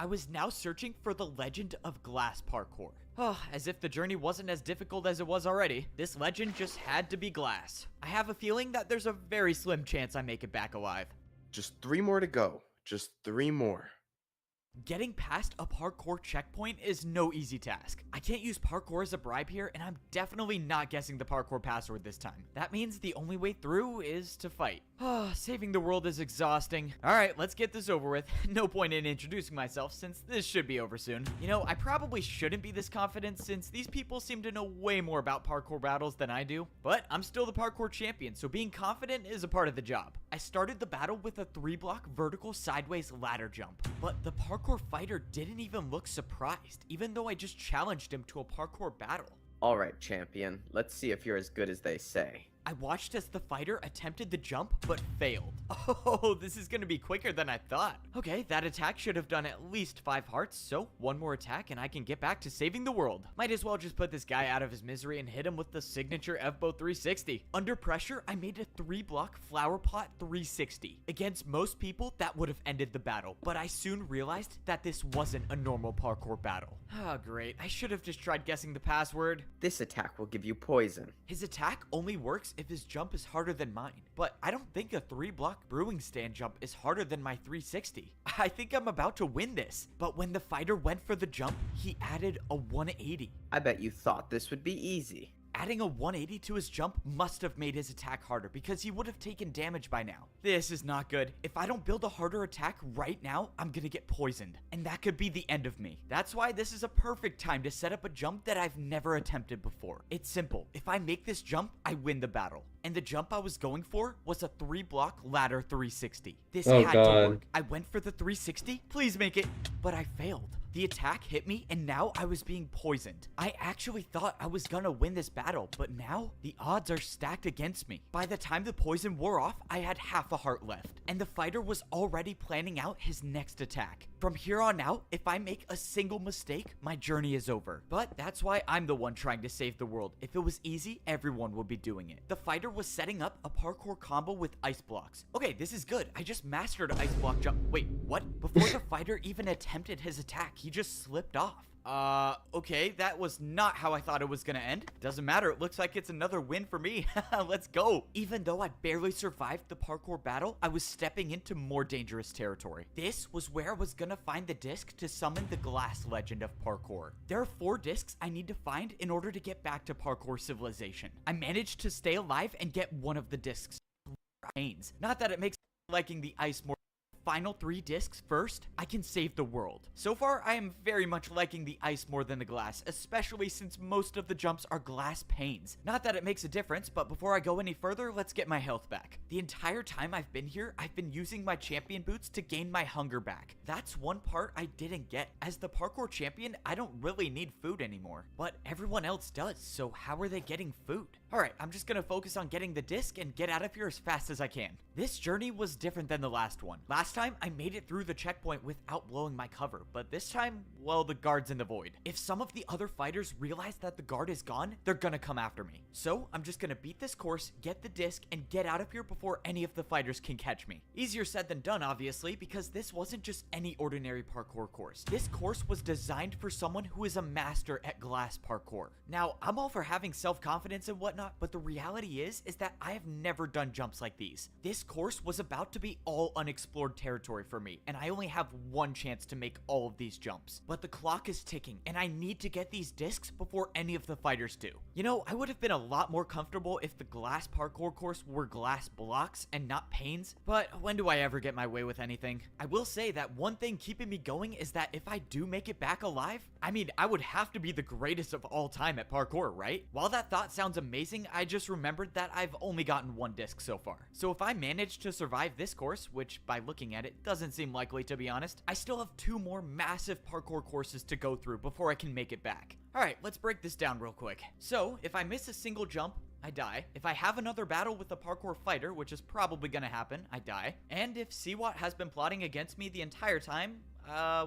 I was now searching for the legend of glass parkour. Oh, as if the journey wasn't as difficult as it was already. This legend just had to be glass. I have a feeling that there's a very slim chance I make it back alive. Just 3 more to go. Just 3 more. Getting past a parkour checkpoint is no easy task. I can't use parkour as a bribe here, and I'm definitely not guessing the parkour password this time. That means the only way through is to fight. Saving the world is exhausting. Alright, let's get this over with. No point in introducing myself since this should be over soon. You know, I probably shouldn't be this confident since these people seem to know way more about parkour battles than I do. But I'm still the parkour champion, so being confident is a part of the job. I started the battle with a 3-block vertical sideways ladder jump, but the parkour fighter didn't even look surprised, even though I just challenged him to a parkour battle. Alright, champion. Let's see if you're as good as they say. I watched as the fighter attempted the jump, but failed. Oh, this is gonna be quicker than I thought. Okay, that attack should have done at least 5 hearts, so 1 more attack and I can get back to saving the world. Might as well just put this guy out of his misery and hit him with the signature F-Bow 360. Under pressure, I made a 3-block flower pot 360. Against most people, that would have ended the battle, but I soon realized that this wasn't a normal parkour battle. Oh, great. I should have just tried guessing the password. This attack will give you poison. His attack only works if his jump is harder than mine, but I don't think a 3-block brewing stand jump is harder than my 360. I think I'm about to win this, but when the fighter went for the jump, he added a 180. I bet you thought this would be easy. Adding a 180 to his jump must have made his attack harder because he would have taken damage by now. This is not good. If I don't build a harder attack right now, I'm gonna get poisoned, and that could be the end of me. That's why this is a perfect time to set up a jump that I've never attempted before. It's simple. If I make this jump, I win the battle. And the jump I was going for was a 3-block ladder 360. This had to work. I went for the 360. Please make it. But I failed. The attack hit me, and now I was being poisoned. I actually thought I was gonna win this battle, but now the odds are stacked against me. By the time the poison wore off, I had half a heart left, and the fighter was already planning out his next attack. From here on out, if I make a single mistake, my journey is over. But that's why I'm the one trying to save the world. If it was easy, everyone would be doing it. The fighter was setting up a parkour combo with ice blocks. Okay, this is good. I just mastered ice block jump. Wait, what? Before the fighter even attempted his attack, he just slipped off. Okay, that was not how I thought it was gonna end. Doesn't matter, it looks like it's another win for me. Let's go. Even though I barely survived the parkour battle, I was stepping into more dangerous territory. This was where I was gonna find the disc to summon the glass legend of parkour. There are 4 discs I need to find in order to get back to parkour civilization. I managed to stay alive and get one of the discs. Pains. Not that it makes liking the ice more. Final 3 discs first, I can save the world. So far, I am very much liking the ice more than the glass, especially since most of the jumps are glass panes. Not that it makes a difference, but before I go any further, let's get my health back. The entire time I've been here, I've been using my champion boots to gain my hunger back. That's one part I didn't get. As the parkour champion, I don't really need food anymore, but everyone else does, so how are they getting food? Alright, I'm just gonna focus on getting the disc and get out of here as fast as I can. This journey was different than the last one. Last time, I made it through the checkpoint without blowing my cover, but this time, well, the guard's in the void. If some of the other fighters realize that the guard is gone, they're gonna come after me. So, I'm just gonna beat this course, get the disc, and get out of here before any of the fighters can catch me. Easier said than done, obviously, because this wasn't just any ordinary parkour course. This course was designed for someone who is a master at glass parkour. Now, I'm all for having self-confidence and whatnot, but the reality is that I have never done jumps like these. This course was about to be all unexplored territory for me, and I only have one chance to make all of these jumps. But the clock is ticking, and I need to get these discs before any of the fighters do. You know, I would have been a lot more comfortable if the glass parkour course were glass blocks and not panes, but when do I ever get my way with anything? I will say that one thing keeping me going is that if I do make it back alive, I mean, I would have to be the greatest of all time at parkour, right? While that thought sounds amazing, I just remembered that I've only gotten 1 disc so far. So if I manage to survive this course, which by looking at it doesn't seem likely to be honest, I still have 2 more massive parkour courses to go through before I can make it back. Alright, let's break this down real quick. So, if I miss a single jump, I die. If I have another battle with a parkour fighter, which is probably gonna happen, I die. And if Siwat has been plotting against me the entire time,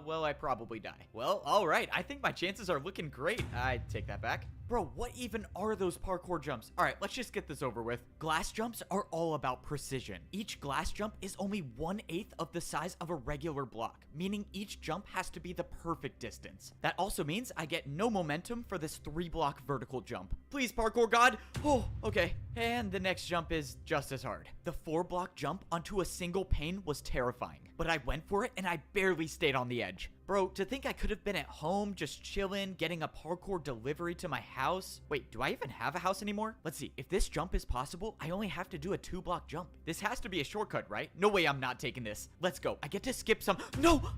well, I probably die. Well, alright, I think my chances are looking great. I take that back. Bro, what even are those parkour jumps? All right, let's just get this over with. Glass jumps are all about precision. Each glass jump is only 1/8 of the size of a regular block, meaning each jump has to be the perfect distance. That also means I get no momentum for this 3-block vertical jump. Please, parkour god. Oh, okay. And the next jump is just as hard. The 4-block jump onto a single pane was terrifying, but I went for it and I barely stayed on the edge. Bro, to think I could have been at home just chilling, getting a parkour delivery to my house. Wait, do I even have a house anymore? Let's see. If this jump is possible, I only have to do a 2-block jump. This has to be a shortcut, right? No way I'm not taking this. Let's go. I get to skip some. No!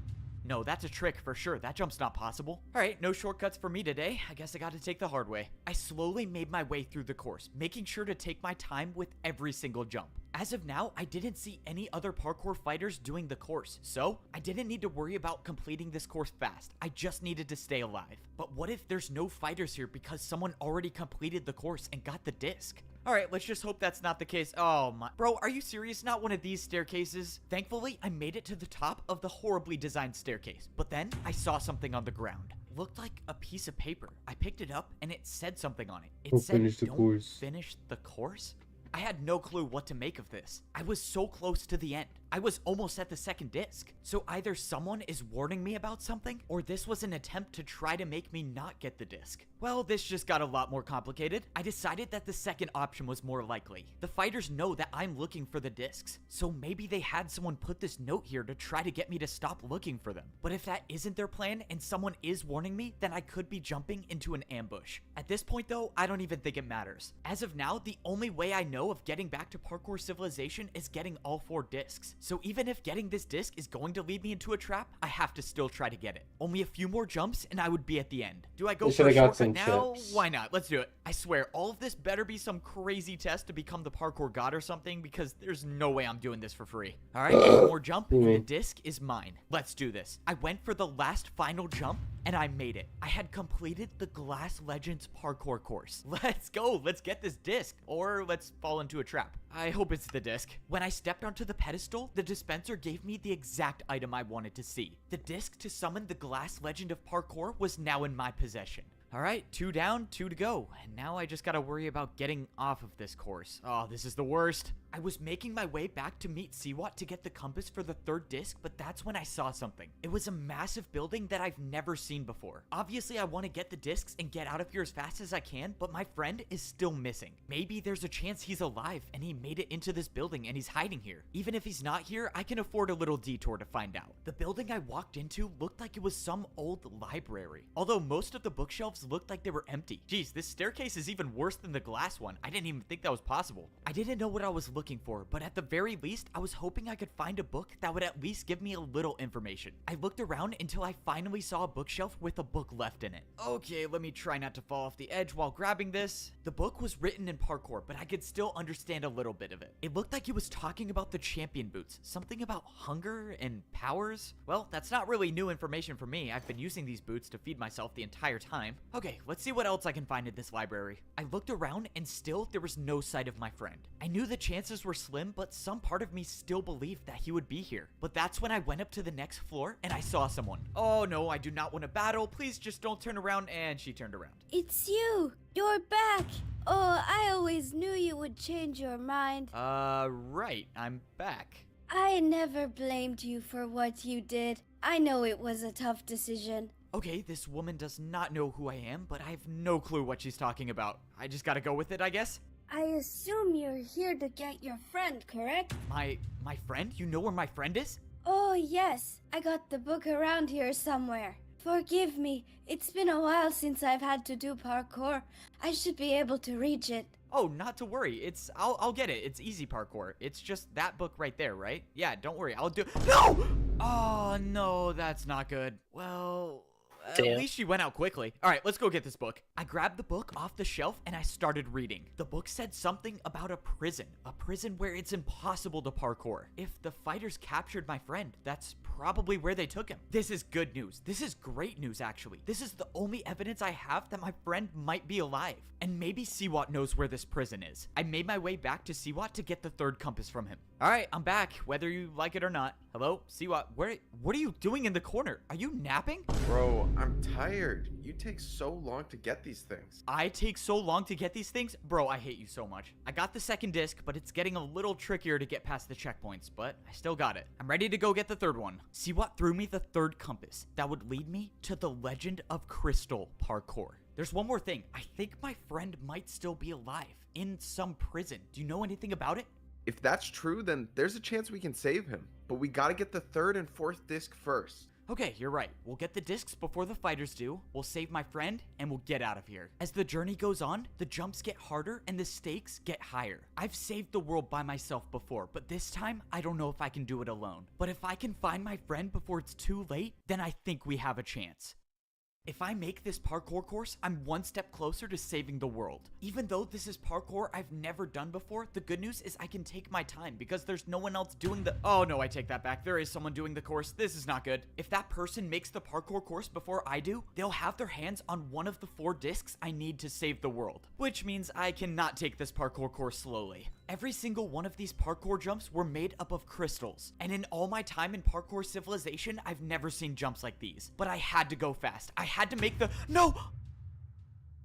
No, that's a trick for sure. That jump's not possible. All right, no shortcuts for me today. I guess I got to take the hard way. I slowly made my way through the course, making sure to take my time with every single jump. As of now, I didn't see any other parkour fighters doing the course, so I didn't need to worry about completing this course fast. I just needed to stay alive. But what if there's no fighters here because someone already completed the course and got the disc? All right, let's just hope that's not the case. Oh my, bro, are you serious? Not one of these staircases? Thankfully, I made it to the top of the horribly designed staircase, but then I saw something on the ground. Looked like a piece of paper. I picked it up and it said something on it. It said, "Don't finish the course." I had no clue what to make of this. I was so close to the end. I was almost at the second disc. So either someone is warning me about something, or this was an attempt to try to make me not get the disc. Well, this just got a lot more complicated. I decided that the second option was more likely. The fighters know that I'm looking for the discs, so maybe they had someone put this note here to try to get me to stop looking for them. But if that isn't their plan and someone is warning me, then I could be jumping into an ambush. At this point though, I don't even think it matters. As of now, the only way I know of getting back to parkour civilization is getting all 4 discs. So even if getting this disc is going to lead me into a trap, I have to still try to get it. Only a few more jumps and I would be at the end. Do I go for a shortcut now? Why not? Let's do it. I swear, all of this better be some crazy test to become the parkour god or something, because there's no way I'm doing this for free. All right, one more jump and the disc is mine. Let's do this. I went for the last final jump and I made it. I had completed the Glass Legends parkour course. Let's go. Let's get this disc, or let's fall into a trap. I hope it's the disc. When I stepped onto the pedestal, the dispenser gave me the exact item I wanted to see. The disc to summon the Glass Legend of Parkour was now in my possession. All right, 2 down, 2 to go. And now I just gotta worry about getting off of this course. Oh, this is the worst. I was making my way back to meet Siwat to get the compass for the 3rd disc, but that's when I saw something. It was a massive building that I've never seen before. Obviously, I want to get the discs and get out of here as fast as I can, but my friend is still missing. Maybe there's a chance he's alive and he made it into this building and he's hiding here. Even if he's not here, I can afford a little detour to find out. The building I walked into looked like it was some old library, although most of the bookshelves looked like they were empty. Jeez, this staircase is even worse than the glass one. I didn't even think that was possible. I didn't know what I was looking for, but at the very least, I was hoping I could find a book that would at least give me a little information. I looked around until I finally saw a bookshelf with a book left in it. Okay, let me try not to fall off the edge while grabbing this. The book was written in parkour, but I could still understand a little bit of it. It looked like it was talking about the champion boots, something about hunger and powers. Well, that's not really new information for me. I've been using these boots to feed myself the entire time. Okay, let's see what else I can find in this library. I looked around and still there was no sight of my friend. I knew the chances were slim, but some part of me still believed that he would be here. But that's when I went up to the next floor and I saw someone. Oh no, I do not want to battle. Please just don't turn around. And she turned around. It's you! You're back! Oh, I always knew you would change your mind. Right. I'm back. I never blamed you for what you did. I know it was a tough decision. Okay, this woman does not know who I am, but I have no clue what she's talking about. I just gotta go with it, I guess. I assume you're here to get your friend, correct? My friend? You know where my friend is? Oh, yes. I got the book around here somewhere. Forgive me. It's been a while since I've had to do parkour. I should be able to reach it. Oh, not to worry. I'll get it. It's easy parkour. It's just that book right there, right? Yeah, don't worry. I'll do. No! Oh, no, that's not good. Well, at least she went out quickly. All right, let's go get this book. I grabbed the book off the shelf and I started reading. The book said something about a prison where it's impossible to parkour. If the fighters captured my friend, that's probably where they took him. This is good news. This is great news, actually. This is the only evidence I have that my friend might be alive. And maybe Siwat knows where this prison is. I made my way back to Siwat to get the 3rd compass from him. All right, I'm back, whether you like it or not. Hello? See what are you doing in the corner? Are you napping? Bro, I'm tired. You take so long to get these things. I take so long to get these things? Bro, I hate you so much. I got the second disc, but it's getting a little trickier to get past the checkpoints, but I still got it. I'm ready to go get the third one. See what threw me the third compass that would lead me to the Legend of Crystal parkour. There's one more thing. I think my friend might still be alive in some prison. Do you know anything about it? If that's true, then there's a chance we can save him. But we gotta get the third and fourth disc first. Okay, you're right. We'll get the discs before the fighters do, we'll save my friend, and we'll get out of here. As the journey goes on, the jumps get harder and the stakes get higher. I've saved the world by myself before, but this time, I don't know if I can do it alone. But if I can find my friend before it's too late, then I think we have a chance. If I make this parkour course, I'm one step closer to saving the world. Even though this is parkour I've never done before, the good news is I can take my time because there's no one else doing the— Oh no, I take that back. There is someone doing the course. This is not good. If that person makes the parkour course before I do, they'll have their hands on one of the 4 discs I need to save the world, which means I cannot take this parkour course slowly. Every single one of these parkour jumps were made up of crystals, and in all my time in parkour civilization, I've never seen jumps like these. But I had to go fast. I had to make the— No!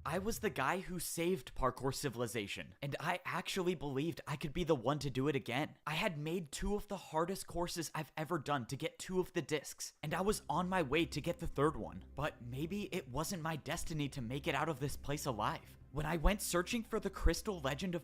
I was the guy who saved parkour civilization, and I actually believed I could be the one to do it again. I had made 2 of the hardest courses I've ever done to get 2 of the discs, and I was on my way to get the 3rd one. But maybe it wasn't my destiny to make it out of this place alive. When I went searching for the crystal legend of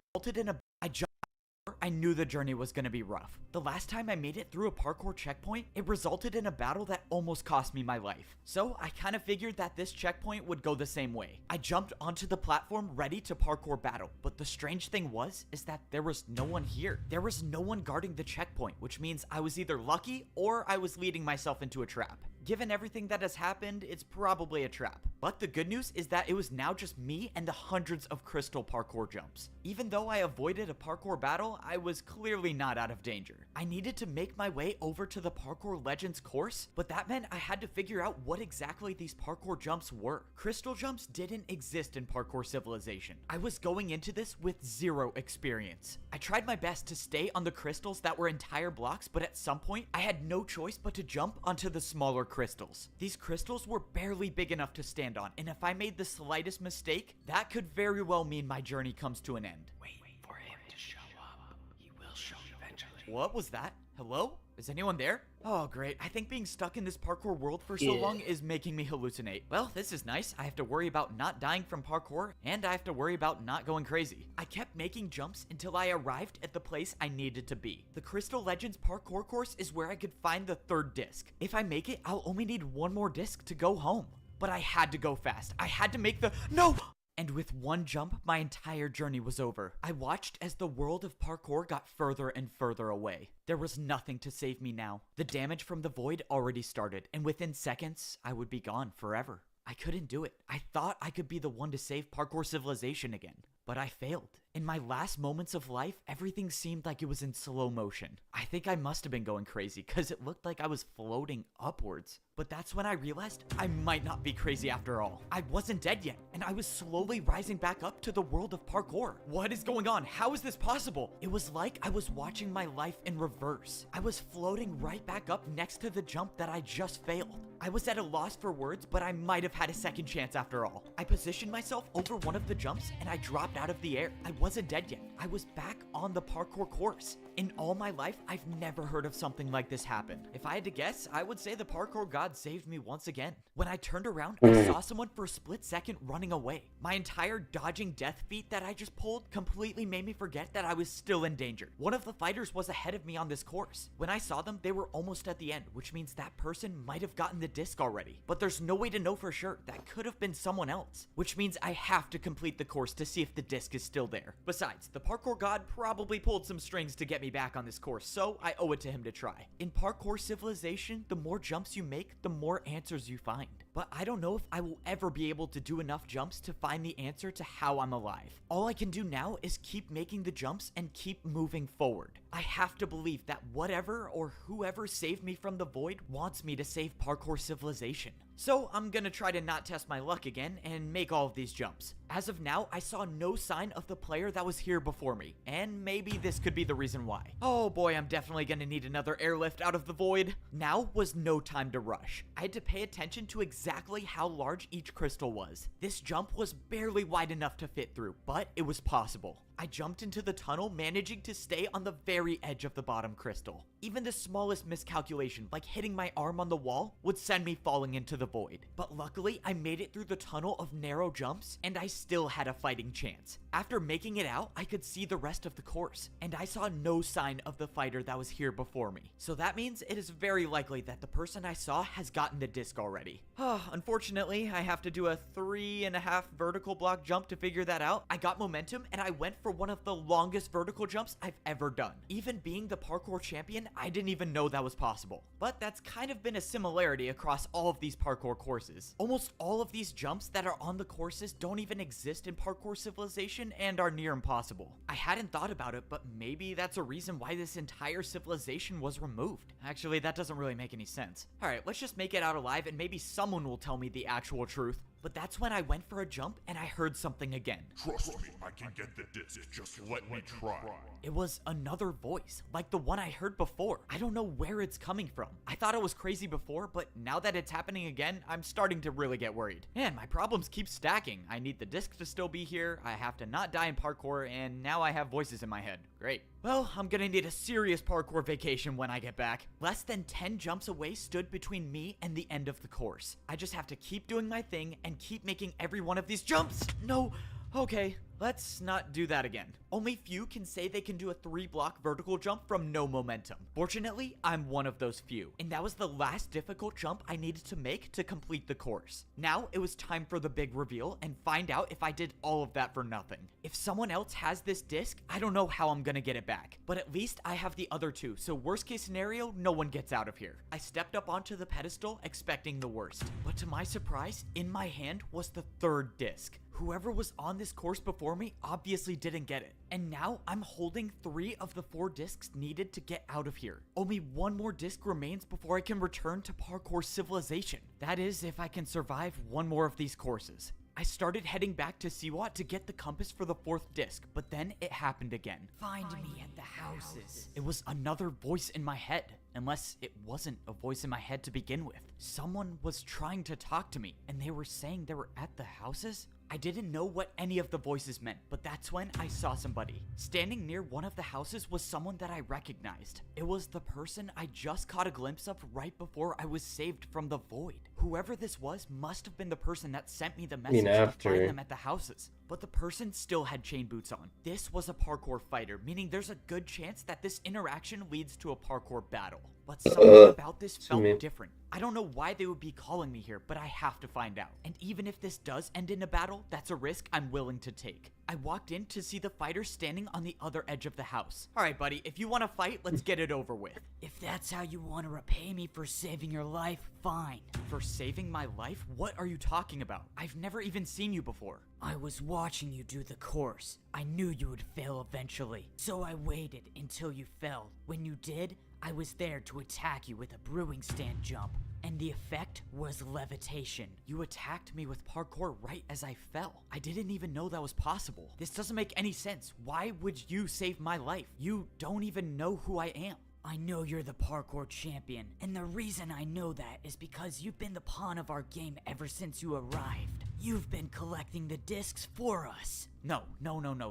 I knew the journey was going to be rough. The last time I made it through a parkour checkpoint, it resulted in a battle that almost cost me my life. So I kind of figured that this checkpoint would go the same way. I jumped onto the platform ready to parkour battle, but the strange thing is that there was no one here. There was no one guarding the checkpoint, which means I was either lucky or I was leading myself into a trap. Given everything that has happened, it's probably a trap. But the good news is that it was now just me and the hundreds of crystal parkour jumps. Even though I avoided a parkour battle, I was clearly not out of danger. I needed to make my way over to the Parkour Legends course, but that meant I had to figure out what exactly these parkour jumps were. Crystal jumps didn't exist in parkour civilization. I was going into this with 0 experience. I tried my best to stay on the crystals that were entire blocks, but at some point, I had no choice but to jump onto the smaller crystals. These crystals were barely big enough to stand on, and if I made the slightest mistake, that could very well mean my journey comes to an end. Wait for him to show up. He will show eventually. What was that? Hello? Is anyone there? Oh, great. I think being stuck in this parkour world for so long is making me hallucinate. Well, this is nice. I have to worry about not dying from parkour, and I have to worry about not going crazy. I kept making jumps until I arrived at the place I needed to be. The Crystal Legends parkour course is where I could find the 3rd disc. If I make it, I'll only need 1 more disc to go home. But I had to go fast. I had to make the— No! And with 1 jump, my entire journey was over. I watched as the world of parkour got further and further away. There was nothing to save me now. The damage from the void already started, and within seconds, I would be gone forever. I couldn't do it. I thought I could be the one to save parkour civilization again, but I failed. In my last moments of life, everything seemed like it was in slow motion. I think I must have been going crazy because it looked like I was floating upwards. But that's when I realized I might not be crazy after all. I wasn't dead yet, and I was slowly rising back up to the world of parkour. What is going on? How is this possible? It was like I was watching my life in reverse. I was floating right back up next to the jump that I just failed. I was at a loss for words, but I might have had a second chance after all. I positioned myself over one of the jumps, and I dropped out of the air. I wasn't dead yet. I was back on the parkour course. In all my life, I've never heard of something like this happen. If I had to guess, I would say the parkour god saved me once again. When I turned around, I saw someone for a split second running away. My entire dodging death feat that I just pulled completely made me forget that I was still in danger. One of the fighters was ahead of me on this course. When I saw them, they were almost at the end, which means that person might have gotten the disc already. But there's no way to know for sure. That could have been someone else, which means I have to complete the course to see if the disc is still there. Besides, the parkour god probably pulled some strings to get me back on this course, so I owe it to him to try. In parkour civilization, the more jumps you make, the more answers you find. but I don't know if I will ever be able to do enough jumps to find the answer to how I'm alive. All I can do now is keep making the jumps and keep moving forward. I have to believe that whatever or whoever saved me from the void wants me to save parkour civilization. So I'm gonna try to not test my luck again and make all of these jumps. As of now, I saw no sign of the player that was here before me, and maybe this could be the reason why. Oh boy, I'm definitely gonna need another airlift out of the void. Now was no time to rush. I had to pay attention to exactly how large each crystal was. This jump was barely wide enough to fit through, but it was possible. I jumped into the tunnel, managing to stay on the very edge of the bottom crystal. Even the smallest miscalculation, like hitting my arm on the wall, would send me falling into the void. But luckily, I made it through the tunnel of narrow jumps, and I still had a fighting chance. After making it out, I could see the rest of the course, and I saw no sign of the fighter that was here before me. So that means it is very likely that the person I saw has gotten the disc already. Unfortunately, I have to do a 3.5 vertical block jump to figure that out. I got momentum, and I went for one of the longest vertical jumps I've ever done. Even being the parkour champion, I didn't even know that was possible. But that's kind of been a similarity across all of these parkour courses. Almost all of these jumps that are on the courses don't even exist in parkour civilization and are near impossible. I hadn't thought about it, but maybe that's a reason why this entire civilization was removed. Actually, that doesn't really make any sense. Alright, let's just make it out alive and maybe someone will tell me the actual truth. But that's when I went for a jump and I heard something again. Trust me, I can get the disc. Just let me try. It was another voice, like the one I heard before. I don't know where it's coming from. I thought it was crazy before, but now that it's happening again, I'm starting to really get worried. Man, my problems keep stacking. I need the disc to still be here, I have to not die in parkour, and now I have voices in my head. Great. Well, I'm gonna need a serious parkour vacation when I get back. Less than 10 jumps away stood between me and the end of the course. I just have to keep doing my thing and keep making every one of these jumps. No. Okay, let's not do that again. Only few can say they can do a 3-block vertical jump from no momentum. Fortunately, I'm one of those few, and that was the last difficult jump I needed to make to complete the course. Now it was time for the big reveal and find out if I did all of that for nothing. If someone else has this disc, I don't know how I'm gonna get it back, but at least I have the other two, so worst case scenario, no one gets out of here. I stepped up onto the pedestal expecting the worst, but to my surprise, in my hand was the 3rd disc. Whoever was on this course before me obviously didn't get it. And now I'm holding 3 of the 4 discs needed to get out of here. Only 1 more disc remains before I can return to parkour civilization. That is, if I can survive 1 more of these courses. I started heading back to Siwat to get the compass for the 4th disc, but then it happened again. Find me at the houses. It was another voice in my head, unless it wasn't a voice in my head to begin with. Someone was trying to talk to me, and they were saying they were at the houses? I didn't know what any of the voices meant, but that's when I saw somebody. Standing near one of the houses was someone that I recognized. It was the person I just caught a glimpse of right before I was saved from the void. Whoever this was must have been the person that sent me the message to find them at the houses. But the person still had chain boots on. This was a parkour fighter, meaning there's a good chance that this interaction leads to a parkour battle. But something about this felt different. I don't know why they would be calling me here, but I have to find out. And even if this does end in a battle, that's a risk I'm willing to take. I walked in to see the fighter standing on the other edge of the house. Alright buddy, if you want to fight, let's get it over with. If that's how you want to repay me for saving your life, fine. For saving my life? What are you talking about? I've never even seen you before. I was watching you do the course. I knew you would fail eventually, so I waited until you fell. When you did, I was there to attack you with a brewing stand jump, and the effect was levitation. You attacked me with parkour right as I fell. I didn't even know that was possible. This doesn't make any sense. Why would you save my life? You don't even know who I am. I know you're the parkour champion, and the reason I know that is because you've been the pawn of our game ever since you arrived. You've been collecting the discs for us. No,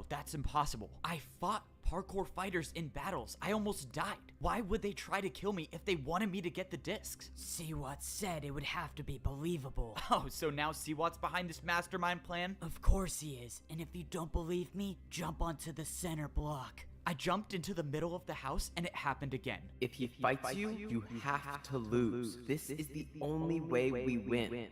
that's impossible. I fought parkour fighters in battles. I almost died. Why would they try to kill me if they wanted me to get the discs? Siwat said it would have to be believable. Oh, so now Siwat's behind this mastermind plan? Of course he is, and if you don't believe me, jump onto the center block. I jumped into the middle of the house and it happened again. If he fights you, you have to lose. This is the only way we win.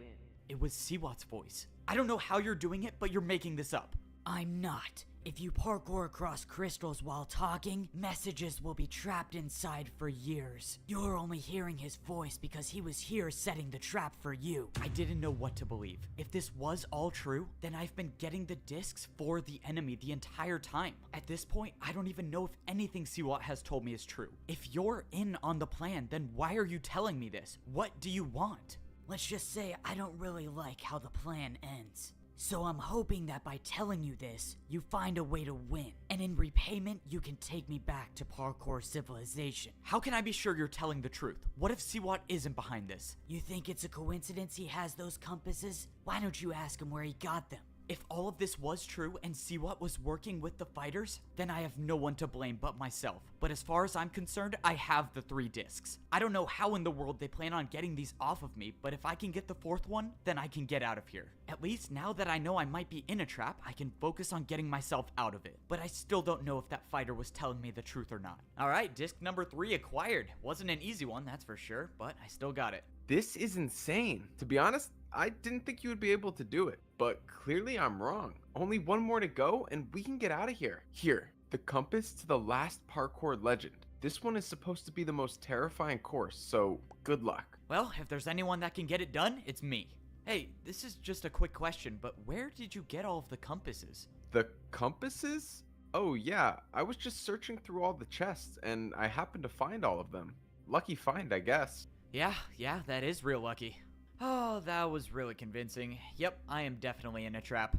It was Siwat's voice. I don't know how you're doing it, but you're making this up. I'm not. If you parkour across crystals while talking, messages will be trapped inside for years. You're only hearing his voice because he was here setting the trap for you. I didn't know what to believe. If this was all true, then I've been getting the discs for the enemy the entire time. At this point, I don't even know if anything Siwat has told me is true. If you're in on the plan, then why are you telling me this? What do you want? Let's just say I don't really like how the plan ends. So I'm hoping that by telling you this, you find a way to win. And in repayment, you can take me back to parkour civilization. How can I be sure you're telling the truth? What if Siwat isn't behind this? You think it's a coincidence he has those compasses? Why don't you ask him where he got them? If all of this was true and Siwat was working with the fighters, then I have no one to blame but myself. But as far as I'm concerned, I have the 3 discs. I don't know how in the world they plan on getting these off of me, but if I can get the 4th one, then I can get out of here. At least now that I know I might be in a trap, I can focus on getting myself out of it. But I still don't know if that fighter was telling me the truth or not. Alright, disc number 3 acquired. Wasn't an easy one, that's for sure, but I still got it. This is insane. To be honest, I didn't think you would be able to do it, but clearly I'm wrong. Only one more to go and we can get out of here. Here, the compass to the last parkour legend. This one is supposed to be the most terrifying course, so good luck. Well, if there's anyone that can get it done, it's me. Hey, this is just a quick question, but where did you get all of the compasses? The compasses? Oh yeah, I was just searching through all the chests and I happened to find all of them. Lucky find, I guess. Yeah, that is real lucky. Oh, that was really convincing. Yep, I am definitely in a trap.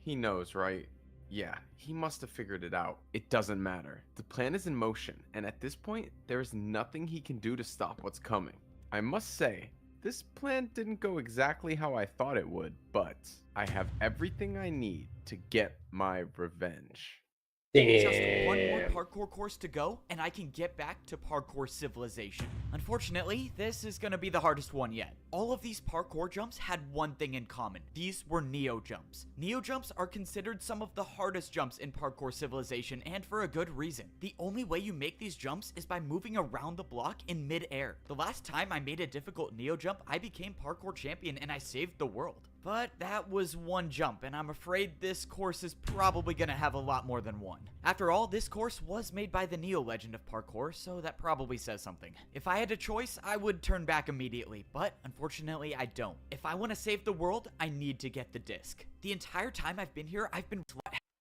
He knows, right? Yeah, he must have figured it out. It doesn't matter. The plan is in motion, and at this point, there is nothing he can do to stop what's coming. I must say, this plan didn't go exactly how I thought it would, but I have everything I need to get my revenge. Just one more parkour course to go, and I can get back to parkour civilization. Unfortunately, this is gonna be the hardest one yet. All of these parkour jumps had one thing in common. These were Neo jumps. Neo jumps are considered some of the hardest jumps in parkour civilization, and for a good reason. The only way you make these jumps is by moving around the block in mid-air. The last time I made a difficult Neo jump, I became parkour champion and I saved the world. But that was one jump, and I'm afraid this course is probably gonna have a lot more than one. After all, this course was made by the Neo legend of parkour, so that probably says something. If I had a choice, I would turn back immediately, but unfortunately I don't. If I want to save the world, I need to get the disc. The entire time I've been here, I've been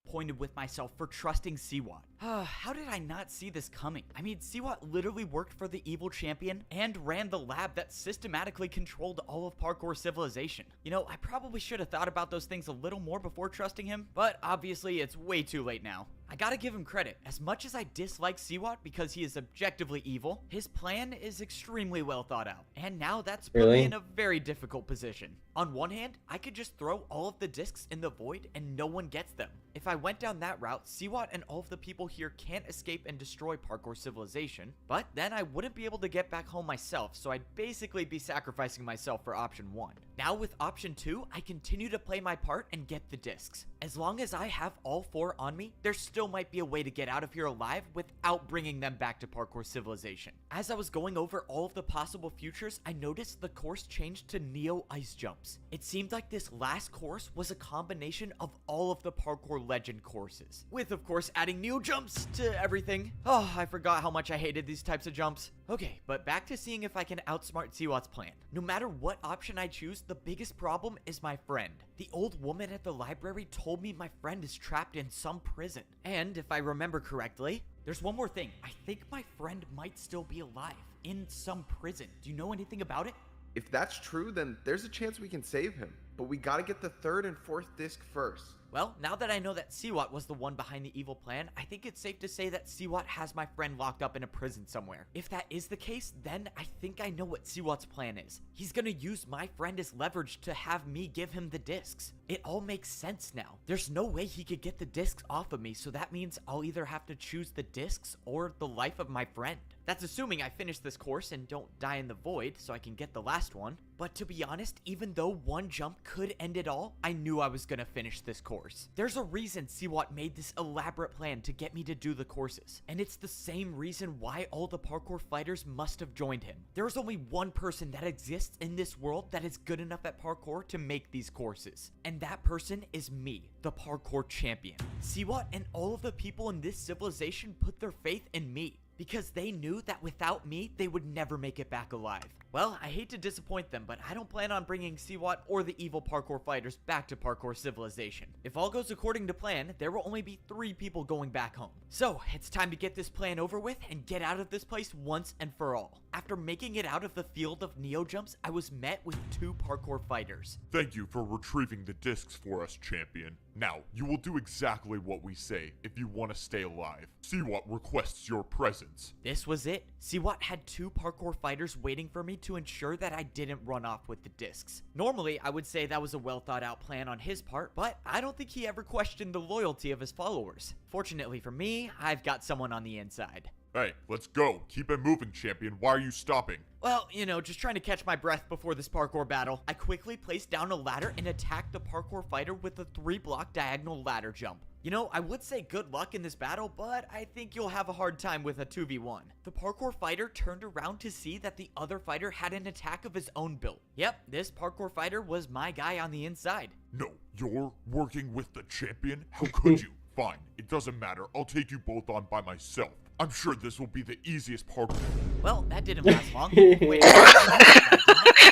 disappointed with myself for trusting Siwat. How did I not see this coming? I mean, Siwat literally worked for the evil champion and ran the lab that systematically controlled all of parkour civilization. You know, I probably should have thought about those things a little more before trusting him, but obviously it's way too late now. I gotta give him credit. As much as I dislike Siwat because he is objectively evil, his plan is extremely well thought out. And now that's put me in a very difficult position. On one hand, I could just throw all of the discs in the void and no one gets them. If I went down that route, Siwat and all of the people here can't escape and destroy parkour civilization, but then I wouldn't be able to get back home myself, so I'd basically be sacrificing myself for option 1. Now with option 2, I continue to play my part and get the discs. As long as I have all 4 on me, there still might be a way to get out of here alive without bringing them back to parkour civilization. As I was going over all of the possible futures, I noticed the course changed to Neo ice jumps. It seemed like this last course was a combination of all of the parkour legend courses, with of course adding Neo jumps to everything. Oh, I forgot how much I hated these types of jumps. Okay, but back to seeing if I can outsmart Siwat's plan. No matter what option I choose, the biggest problem is my friend. The old woman at the library told me my friend is trapped in some prison. And if I remember correctly, there's one more thing. I think my friend might still be alive in some prison. Do you know anything about it? If that's true, then there's a chance we can save him. But we gotta get the 3rd and 4th disc first. Well, now that I know that Siwat was the one behind the evil plan, I think it's safe to say that Siwat has my friend locked up in a prison somewhere. If that is the case, then I think I know what Siwat's plan is. He's gonna use my friend as leverage to have me give him the discs. It all makes sense now. There's no way he could get the discs off of me, so that means I'll either have to choose the discs or the life of my friend. That's assuming I finish this course and don't die in the void so I can get the last one. But to be honest, even though one jump could end it all, I knew I was gonna finish this course. There's a reason Siwat made this elaborate plan to get me to do the courses, and it's the same reason why all the parkour fighters must have joined him. There's only one person that exists in this world that is good enough at parkour to make these courses, and that person is me, the parkour champion. Siwat and all of the people in this civilization put their faith in me, because they knew that without me, they would never make it back alive. Well, I hate to disappoint them, but I don't plan on bringing Siwat or the evil parkour fighters back to parkour civilization. If all goes according to plan, there will only be 3 people going back home. So, it's time to get this plan over with and get out of this place once and for all. After making it out of the field of neo jumps, I was met with 2 parkour fighters. Thank you for retrieving the discs for us, champion. Now, you will do exactly what we say if you want to stay alive. Siwat requests your presence. This was it. Siwat had 2 parkour fighters waiting for me to ensure that I didn't run off with the discs. Normally, I would say that was a well thought out plan on his part, but I don't think he ever questioned the loyalty of his followers. Fortunately for me, I've got someone on the inside. Hey, let's go. Keep it moving, champion. Why are you stopping? Well, you know, just trying to catch my breath before this parkour battle. I quickly placed down a ladder and attacked the parkour fighter with a 3-block diagonal ladder jump. You know, I would say good luck in this battle, but I think you'll have a hard time with a 2v1. The parkour fighter turned around to see that the other fighter had an attack of his own build. Yep, this parkour fighter was my guy on the inside. No, you're working with the champion? How could you? Fine, it doesn't matter. I'll take you both on by myself. I'm sure this will be the easiest parkour. Well, that didn't last long. Wait,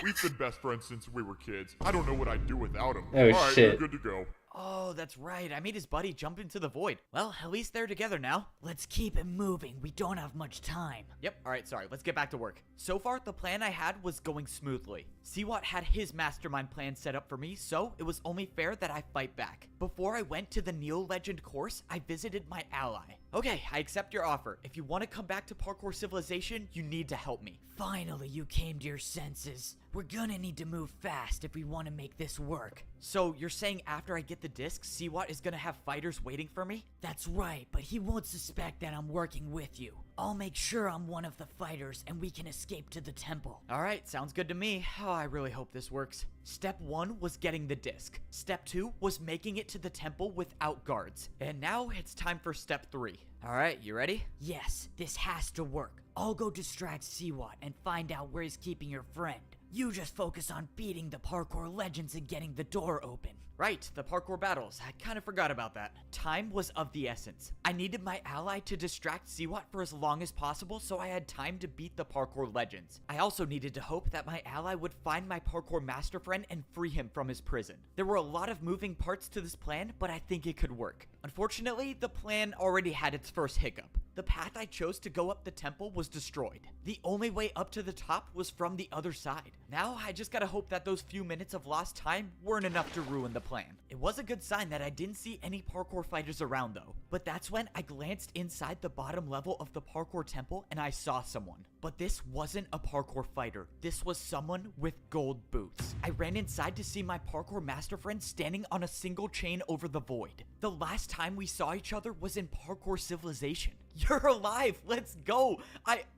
We've been best friends since we were kids. I don't know what I'd do without him. Oh, All right, shit. you're good to go. oh, that's right. I made his buddy jump into the void. Well, at least they're together now. Let's keep it moving. We don't have much time. Yep, alright, sorry, let's get back to work. So far, the plan I had was going smoothly. Siwat had his mastermind plan set up for me, so it was only fair that I fight back. Before I went to the Neo Legend course, I visited my ally. Okay, I accept your offer. If you want to come back to parkour civilization, you need to help me. Finally, you came to your senses. We're gonna need to move fast if we want to make this work. So, you're saying after I get the disc, Siwat is gonna have fighters waiting for me? That's right, but he won't suspect that I'm working with you. I'll make sure I'm one of the fighters and we can escape to the temple. Alright, sounds good to me. Oh, I really hope this works. Step 1 was getting the disc. Step 2 was making it to the temple without guards. And now it's time for step 3. Alright, you ready? Yes, this has to work. I'll go distract Siwat and find out where he's keeping your friend. You just focus on beating the parkour legends and getting the door open. Right, the parkour battles. I kind of forgot about that. Time was of the essence. I needed my ally to distract Siwat for as long as possible so I had time to beat the parkour legends. I also needed to hope that my ally would find my parkour master friend and free him from his prison. There were a lot of moving parts to this plan, but I think it could work. Unfortunately, the plan already had its first hiccup. The path I chose to go up the temple was destroyed. The only way up to the top was from the other side. Now, I just gotta hope that those few minutes of lost time weren't enough to ruin the plan. It was a good sign that I didn't see any parkour fighters around though. But that's when I glanced inside the bottom level of the parkour temple and I saw someone. But this wasn't a parkour fighter. This was someone with gold boots. I ran inside to see my parkour master friend standing on a single chain over the void. The last time we saw each other was in parkour civilization. You're alive! Let's go!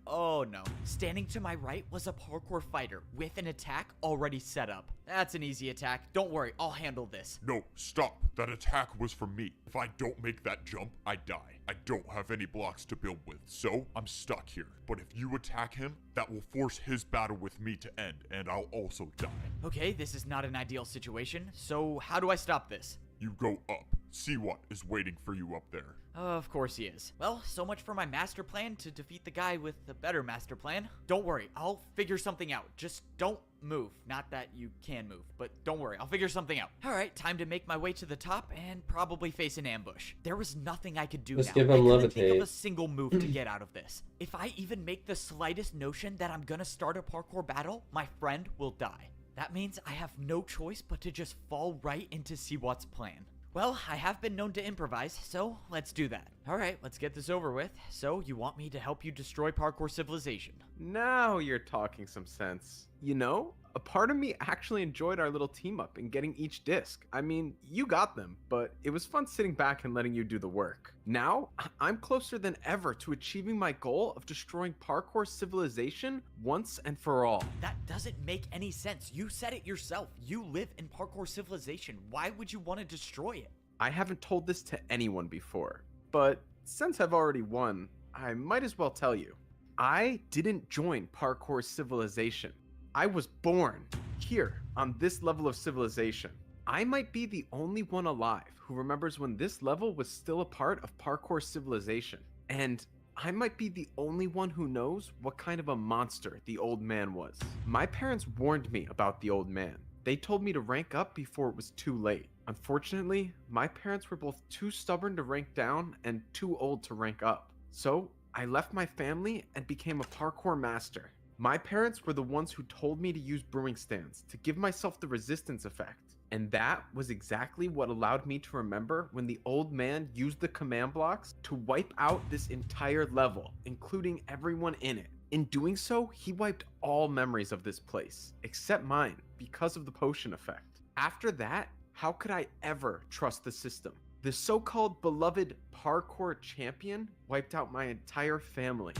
Oh no. Standing to my right was a parkour fighter with an attack already set up. That's an easy attack. Don't worry, I'll handle this. No, stop. That attack was from me. If I don't make that jump, I die. I don't have any blocks to build with, so I'm stuck here. But if you attack him, that will force his battle with me to end, and I'll also die. Okay, this is not an ideal situation, so how do I stop this? You go up. Siwat is waiting for you up there. Of course he is. Well, so much for my master plan to defeat the guy with the better master plan. Don't worry, I'll figure something out. Just don't move. Not that you can move, but don't worry, I'll figure something out. Alright, time to make my way to the top and probably face an ambush. There was nothing I could do Just now. give I him couldn't think of levitate. a single move to get out of this. If I even make the slightest notion that I'm gonna start a parkour battle, my friend will die. That means I have no choice but to just fall right into Siwat's plan. Well, I have been known to improvise, so let's do that. Alright, let's get this over with. So, you want me to help you destroy parkour civilization? Now you're talking some sense. You know, a part of me actually enjoyed our little team up in getting each disc. I mean, you got them, but it was fun sitting back and letting you do the work. Now, I'm closer than ever to achieving my goal of destroying parkour civilization once and for all. That doesn't make any sense. You said it yourself. You live in parkour civilization. Why would you want to destroy it? I haven't told this to anyone before, but since I've already won, I might as well tell you. I didn't join parkour civilization. I was born here on this level of civilization. I might be the only one alive who remembers when this level was still a part of parkour civilization. And I might be the only one who knows what kind of a monster the old man was. My parents warned me about the old man. They told me to rank up before it was too late. Unfortunately, my parents were both too stubborn to rank down and too old to rank up. So I left my family and became a parkour master. My parents were the ones who told me to use brewing stands to give myself the resistance effect. And that was exactly what allowed me to remember when the old man used the command blocks to wipe out this entire level, including everyone in it. In doing so, he wiped all memories of this place, except mine, because of the potion effect. After that, how could I ever trust the system? The so-called beloved parkour champion wiped out my entire family.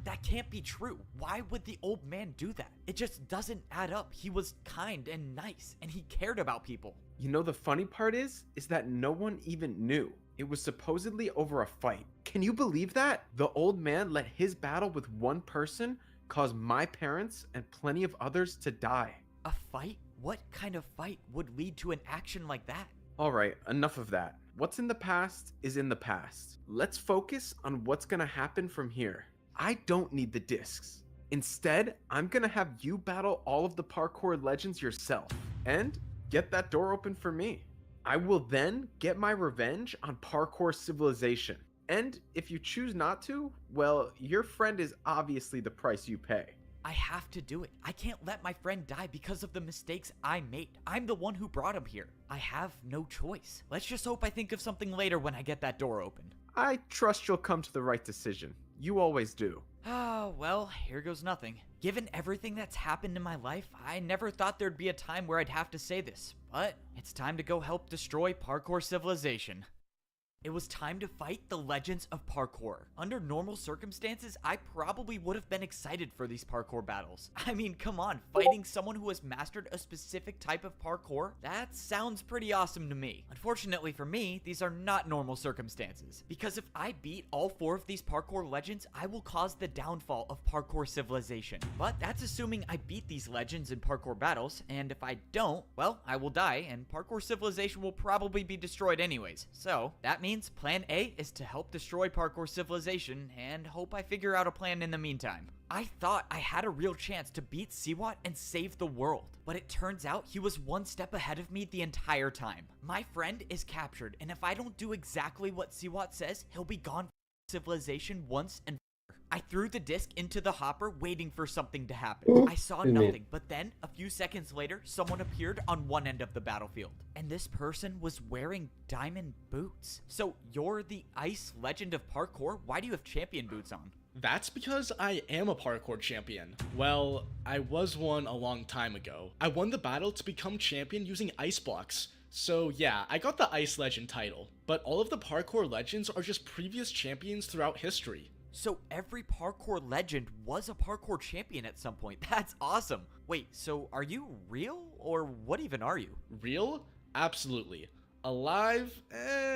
That can't be true. Why would the old man do that? It just doesn't add up. He was kind and nice, and he cared about people. You know, the funny part is that no one even knew. It was supposedly over a fight. Can you believe that? The old man let his battle with one person cause my parents and plenty of others to die. A fight? What kind of fight would lead to an action like that? Alright, enough of that. What's in the past is in the past. Let's focus on what's gonna happen from here. I don't need the discs. Instead, I'm gonna have you battle all of the parkour legends yourself and get that door open for me. I will then get my revenge on parkour civilization. And if you choose not to, well, your friend is obviously the price you pay. I have to do it. I can't let my friend die because of the mistakes I made. I'm the one who brought him here. I have no choice. Let's just hope I think of something later when I get that door open. I trust you'll come to the right decision. You always do. Oh, well, here goes nothing. Given everything that's happened in my life, I never thought there'd be a time where I'd have to say this. But it's time to go help destroy parkour civilization. It was time to fight the legends of parkour. Under normal circumstances, I probably would have been excited for these parkour battles. I mean, come on, fighting someone who has mastered a specific type of parkour? That sounds pretty awesome to me. Unfortunately for me, these are not normal circumstances. Because if I beat all 4 of these parkour legends, I will cause the downfall of parkour civilization. But that's assuming I beat these legends in parkour battles, and if I don't, well, I will die, and parkour civilization will probably be destroyed anyways. So, that means plan A is to help destroy parkour civilization and hope I figure out a plan in the meantime. I thought I had a real chance to beat Siwat and save the world, but it turns out he was one step ahead of me the entire time. My friend is captured, and if I don't do exactly what Siwat says, he'll be gone from civilization once and I threw the disc into the hopper waiting for something to happen. I saw nothing, but then, a few seconds later, someone appeared on one end of the battlefield. And this person was wearing diamond boots. So, you're the ice legend of parkour? Why do you have champion boots on? That's because I am a parkour champion. Well, I was one a long time ago. I won the battle to become champion using ice blocks. So yeah, I got the ice legend title. But all of the parkour legends are just previous champions throughout history. So every parkour legend was a parkour champion at some point. That's awesome. Wait, so are you real? Or what even are you? Real? Absolutely. Alive?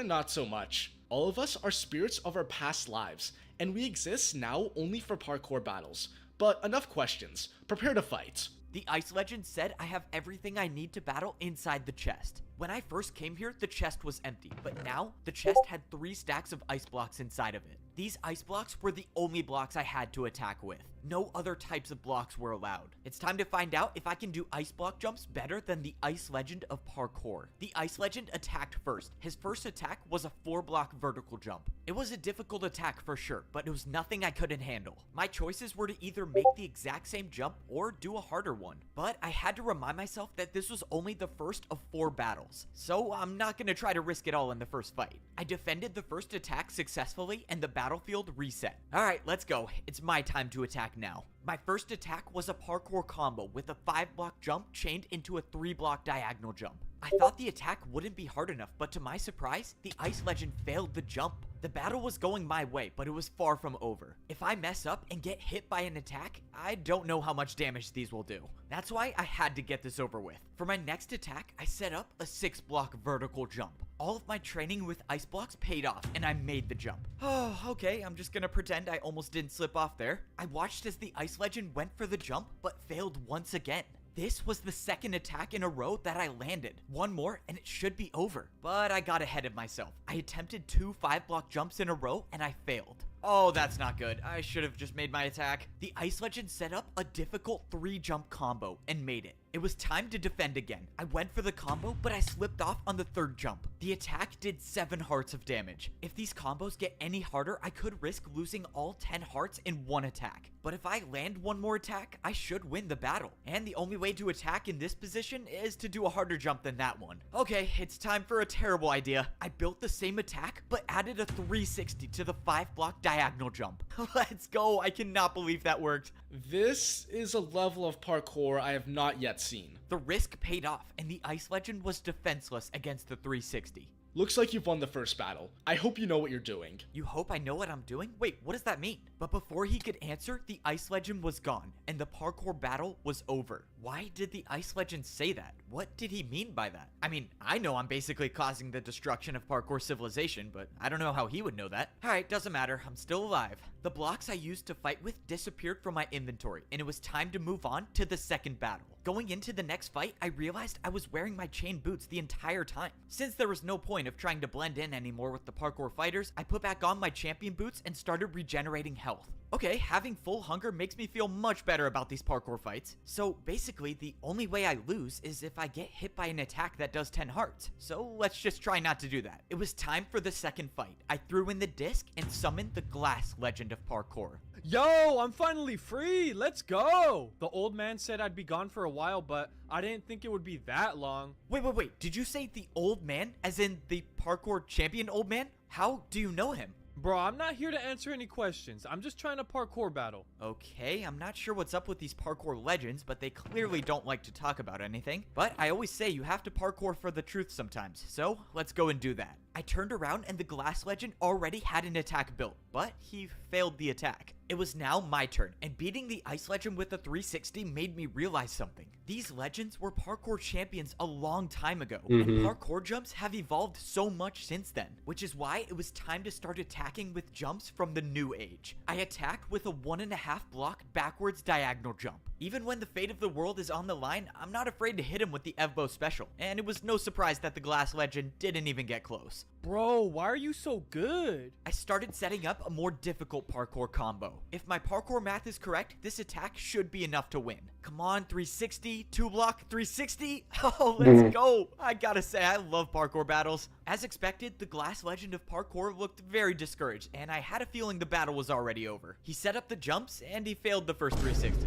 Not so much. All of us are spirits of our past lives, and we exist now only for parkour battles. But enough questions. Prepare to fight. The ice legend said I have everything I need to battle inside the chest. When I first came here, the chest was empty, but now the chest had 3 stacks of ice blocks inside of it. These ice blocks were the only blocks I had to attack with. No other types of blocks were allowed. It's time to find out if I can do ice block jumps better than the ice legend of parkour. The ice legend attacked first. His first attack was a 4-block vertical jump. It was a difficult attack for sure, but it was nothing I couldn't handle. My choices were to either make the exact same jump or do a harder one. But I had to remind myself that this was only the first of 4 battles. So I'm not gonna try to risk it all in the first fight. I defended the first attack successfully and the battlefield reset. Alright, let's go. It's my time to attack now. My first attack was a parkour combo with a 5-block jump chained into a 3-block diagonal jump. I thought the attack wouldn't be hard enough, but to my surprise, the Ice Legend failed the jump. The battle was going my way, but it was far from over. If I mess up and get hit by an attack, I don't know how much damage these will do. That's why I had to get this over with. For my next attack, I set up a 6-block vertical jump. All of my training with ice blocks paid off, and I made the jump. Oh, okay, I'm just gonna pretend I almost didn't slip off there. I watched as the Ice Legend went for the jump, but failed once again. This was the second attack in a row that I landed. One more and it should be over. But I got ahead of myself. I attempted 2 5-block jumps in a row and I failed. Oh, that's not good. I should have just made my attack. The Ice Legend set up a difficult 3-jump combo and made it. It was time to defend again. I went for the combo, but I slipped off on the 3rd jump. The attack did 7 hearts of damage. If these combos get any harder, I could risk losing all 10 hearts in one attack. But if I land one more attack, I should win the battle. And the only way to attack in this position is to do a harder jump than that one. Okay, it's time for a terrible idea. I built the same attack, but added a 360 to the 5-block diagonal jump. Let's go. I cannot believe that worked. This is a level of parkour I have not yet seen. The risk paid off, and the Ice Legend was defenseless against the 360. Looks like you've won the first battle. I hope you know what you're doing. You hope I know what I'm doing? Wait, what does that mean? But before he could answer, the Ice Legend was gone, and the parkour battle was over. Why did the Ice Legend say that? What did he mean by that? I mean, I know I'm basically causing the destruction of parkour civilization, but I don't know how he would know that. Alright, doesn't matter. I'm still alive. The blocks I used to fight with disappeared from my inventory, and it was time to move on to the second battle. Going into the next fight, I realized I was wearing my chain boots the entire time. Since there was no point of trying to blend in anymore with the parkour fighters, I put back on my champion boots and started regenerating health. Okay, having full hunger makes me feel much better about these parkour fights. So basically, the only way I lose is if I get hit by an attack that does 10 hearts. So let's just try not to do that. It was time for the second fight. I threw in the disc and summoned the Glass Legend of Parkour. Yo, I'm finally free. Let's go. The old man said I'd be gone for a while, but I didn't think it would be that long. Wait. Did you say the old man? As in the parkour champion old man? How do you know him? Bro, I'm not here to answer any questions. I'm just trying to parkour battle. Okay, I'm not sure what's up with these parkour legends, but they clearly don't like to talk about anything. But I always say you have to parkour for the truth sometimes, so let's go and do that. I turned around and the Glass Legend already had an attack built, but he failed the attack. It was now my turn, and beating the Ice Legend with a 360 made me realize something. These legends were parkour champions a long time ago, and parkour jumps have evolved so much since then, which is why it was time to start attacking with jumps from the new age. I attacked with a 1.5 block backwards diagonal jump. Even when the fate of the world is on the line, I'm not afraid to hit him with the Evbo special, and it was no surprise that the Glass Legend didn't even get close. Bro, why are you so good? I started setting up a more difficult parkour combo. If my parkour math is correct, this attack should be enough to win. Come on, 360, 2-block, 360. Oh, let's go. I gotta say, I love parkour battles. As expected, the Glass Legend of Parkour looked very discouraged, and I had a feeling the battle was already over. He set up the jumps, and he failed the first 360.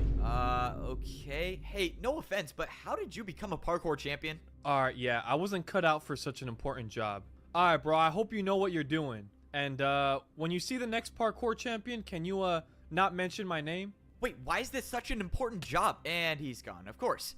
Okay. Hey, no offense, but how did you become a parkour champion? Alright, yeah, I wasn't cut out for such an important job. Alright, bro, I hope you know what you're doing. And, when you see the next parkour champion, can you, not mention my name? Wait, why is this such an important job? And he's gone, of course.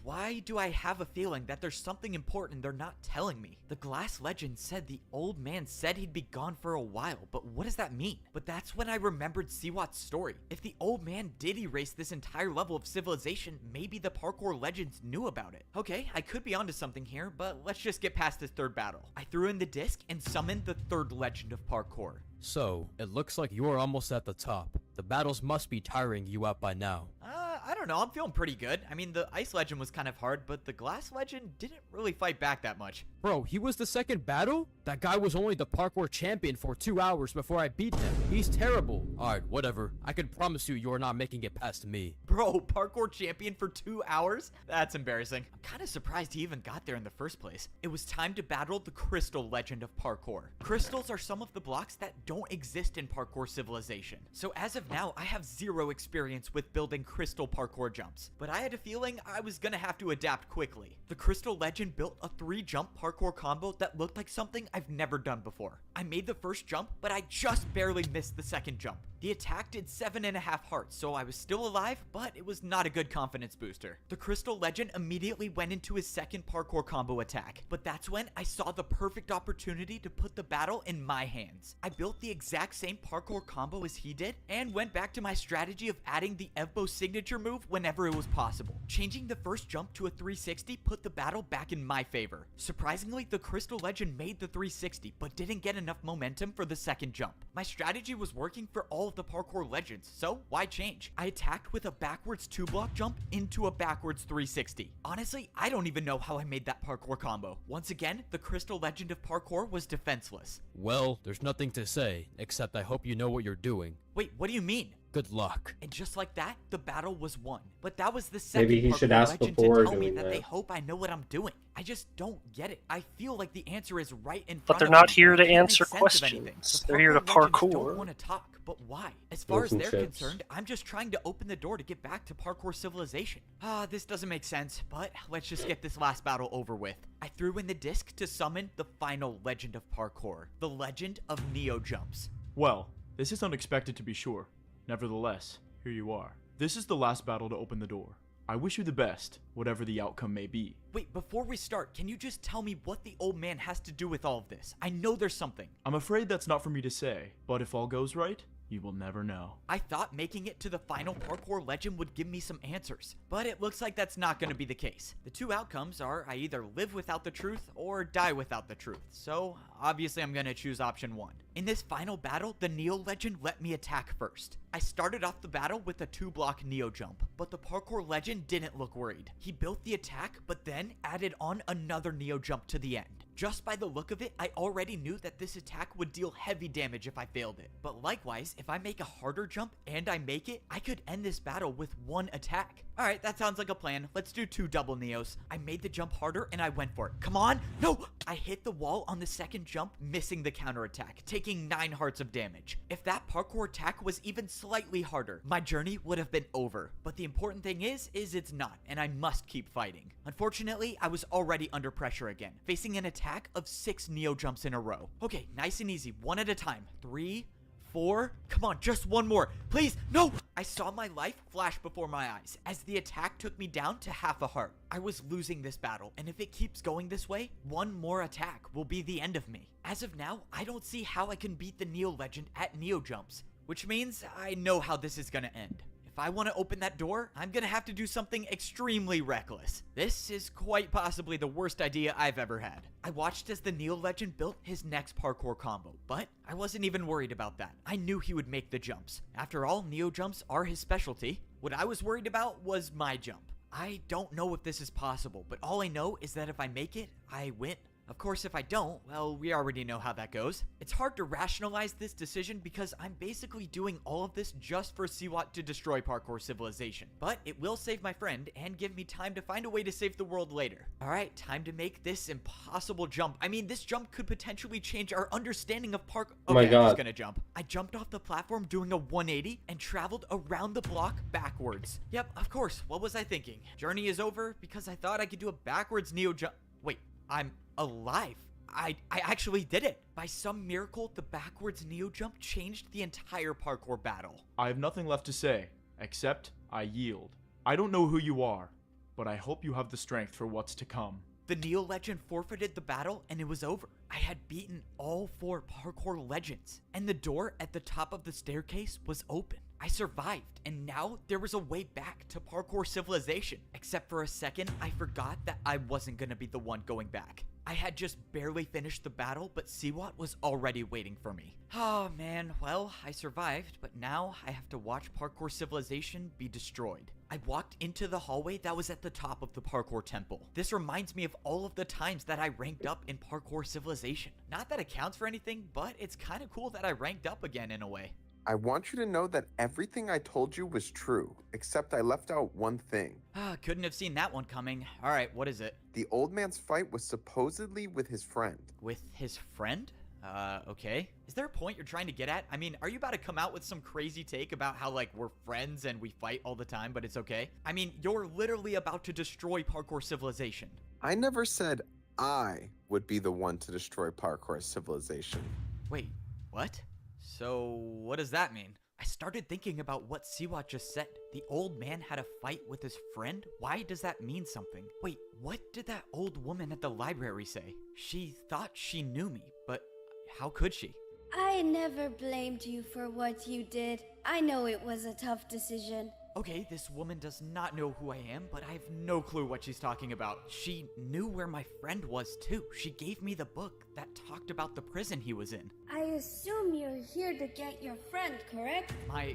Why do I have a feeling that there's something important they're not telling me? The Glass Legend said the old man said he'd be gone for a while, but what does that mean? But that's when I remembered Siwat's story. If the old man did erase this entire level of civilization, maybe the parkour legends knew about it. Okay, I could be onto something here, but let's just get past this third battle. I threw in the disc and summoned the third legend of parkour. So, it looks like you are almost at the top. The battles must be tiring you out by now. I don't know, I'm feeling pretty good. I mean, the Ice Legend was kind of hard, but the Glass Legend didn't really fight back that much. Bro, he was the second battle? That guy was only the parkour champion for 2 hours before I beat him. He's terrible. Alright, whatever. I can promise you you're not making it past me. Bro, parkour champion for 2 hours? That's embarrassing. I'm kind of surprised he even got there in the first place. It was time to battle the Crystal Legend of Parkour. Crystals are some of the blocks that don't exist in parkour civilization. So as of now, I have 0 experience with building crystal parkour jumps, but I had a feeling I was gonna have to adapt quickly. The Crystal Legend built a 3-jump parkour combo that looked like something I've never done before. I made the first jump, but I just barely missed the second jump. The attack did 7.5 hearts, so I was still alive, but it was not a good confidence booster. The Crystal Legend immediately went into his second parkour combo attack, but that's when I saw the perfect opportunity to put the battle in my hands. I built the exact same parkour combo as he did, and went back to my strategy of adding the Evbo signature move whenever it was possible. Changing the first jump to a 360 put the battle back in my favor. Surprisingly, the Crystal Legend made the 360, but didn't get enough momentum for the second jump. My strategy was working for all of the parkour legends, so why change? I attacked with a backwards 2-block jump into a backwards 360. Honestly, I don't even know how I made that parkour combo. Once again, the Crystal Legend of parkour was defenseless. Well, there's nothing to say, except I hope you know what you're doing. Wait, what do you mean? Good luck. And just like that, the battle was won. But that was the second Maybe he should parkour ask legend to before tell me doing that that. they hope I know what I'm doing. I just don't get it. I feel like the answer is right in front But they're of not me. here I to can't make answer sense of questions. anything. The They're here to legends parkour. don't want to talk, but why? As far as they're Relationships. concerned, I'm just trying to open the door to get back to parkour civilization. This doesn't make sense, but let's just get this last battle over with. I threw in the disc to summon the final legend of parkour, the legend of Neo Jumps. Well, this is unexpected to be sure. Nevertheless, here you are. This is the last battle to open the door. I wish you the best, whatever the outcome may be. Wait, before we start, can you just tell me what the old man has to do with all of this? I know there's something. I'm afraid that's not for me to say, but if all goes right, you will never know. I thought making it to the final parkour legend would give me some answers, but it looks like that's not going to be the case. The two outcomes are I either live without the truth or die without the truth, so obviously I'm going to choose option 1. In this final battle, the Neo Legend let me attack first. I started off the battle with a 2-block Neo jump, but the parkour legend didn't look worried. He built the attack, but then added on another Neo jump to the end. Just by the look of it, I already knew that this attack would deal heavy damage if I failed it. But likewise, if I make a harder jump and I make it, I could end this battle with 1 attack. Alright, that sounds like a plan. Let's do 2 double Neos. I made the jump harder and I went for it. Come on! No! I hit the wall on the second jump, missing the counterattack, taking 9 hearts of damage. If that parkour attack was even slightly harder, my journey would have been over. But the important thing is it's not, and I must keep fighting. Unfortunately, I was already under pressure again, facing an attack of 6 Neo jumps in a row. Okay, nice and easy, 1 at a time. 3, 4, come on, just 1 more. Please, no! I saw my life flash before my eyes as the attack took me down to half a heart. I was losing this battle, and if it keeps going this way, 1 more attack will be the end of me. As of now, I don't see how I can beat the Neo Legend at Neo Jumps, which means I know how this is gonna end. If I want to open that door, I'm gonna have to do something extremely reckless. This is quite possibly the worst idea I've ever had. I watched as the Neo Legend built his next parkour combo, but I wasn't even worried about that. I knew he would make the jumps. After all, Neo jumps are his specialty. What I was worried about was my jump. I don't know if this is possible, but all I know is that if I make it, I win. Of course, if I don't, well, we already know how that goes. It's hard to rationalize this decision because I'm basically doing all of this just for Siwat to destroy parkour civilization. But it will save my friend and give me time to find a way to save the world later. Alright, time to make this impossible jump. I mean, this jump could potentially change our understanding of parkour. Okay, Oh my God. I'm just gonna jump. I jumped off the platform doing a 180 and traveled around the block backwards. Yep, of course, what was I thinking? Journey is over because I thought I could do a backwards Neo jump. Wait, I'm alive. I actually did it. By some miracle, the backwards Neo jump changed the entire parkour battle. I have nothing left to say, except I yield. I don't know who you are, but I hope you have the strength for what's to come. The Neo Legend forfeited the battle and it was over. I had beaten all 4 parkour legends, and the door at the top of the staircase was open. I survived, and now there was a way back to parkour civilization. Except for a second, I forgot that I wasn't gonna be the one going back. I had just barely finished the battle, but Siwat was already waiting for me. Oh man, well, I survived, but now I have to watch parkour civilization be destroyed. I walked into the hallway that was at the top of the parkour temple. This reminds me of all of the times that I ranked up in parkour civilization. Not that it counts for anything, but it's kind of cool that I ranked up again in a way. I want you to know that everything I told you was true, except I left out one thing. Couldn't have seen that one coming. Alright, what is it? The old man's fight was supposedly with his friend. With his friend? Okay. Is there a point you're trying to get at? I mean, are you about to come out with some crazy take about how, like, we're friends and we fight all the time, but it's okay? I mean, you're literally about to destroy parkour civilization. I never said I would be the one to destroy parkour civilization. Wait, what? So, what does that mean? I started thinking about what Siwat just said. The old man had a fight with his friend? Why does that mean something? Wait, what did that old woman at the library say? She thought she knew me, but how could she? I never blamed you for what you did. I know it was a tough decision. Okay, this woman does not know who I am, but I have no clue what she's talking about. She knew where my friend was too. She gave me the book that talked about the prison he was in. I assume you're here to get your friend, correct? My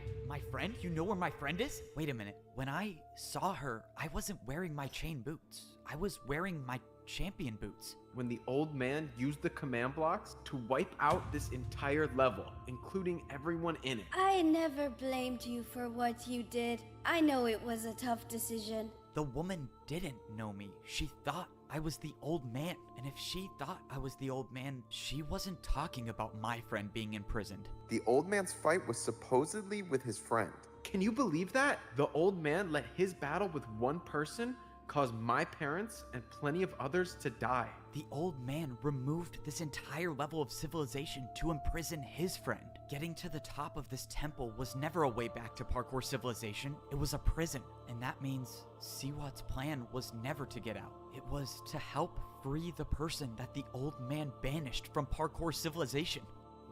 friend? You know where my friend is? Wait a minute. When I saw her, I wasn't wearing my chain boots. I was wearing my champion boots. When the old man used the command blocks to wipe out this entire level, including everyone in it. I never blamed you for what you did. I know it was a tough decision. The woman didn't know me. She thought I was the old man. And if she thought I was the old man, she wasn't talking about my friend being imprisoned. The old man's fight was supposedly with his friend. Can you believe that? The old man let his battle with one person cause my parents and plenty of others to die. The old man removed this entire level of civilization to imprison his friend. Getting to the top of this temple was never a way back to parkour civilization. It was a prison. And that means Siwat's plan was never to get out. It was to help free the person that the old man banished from parkour civilization.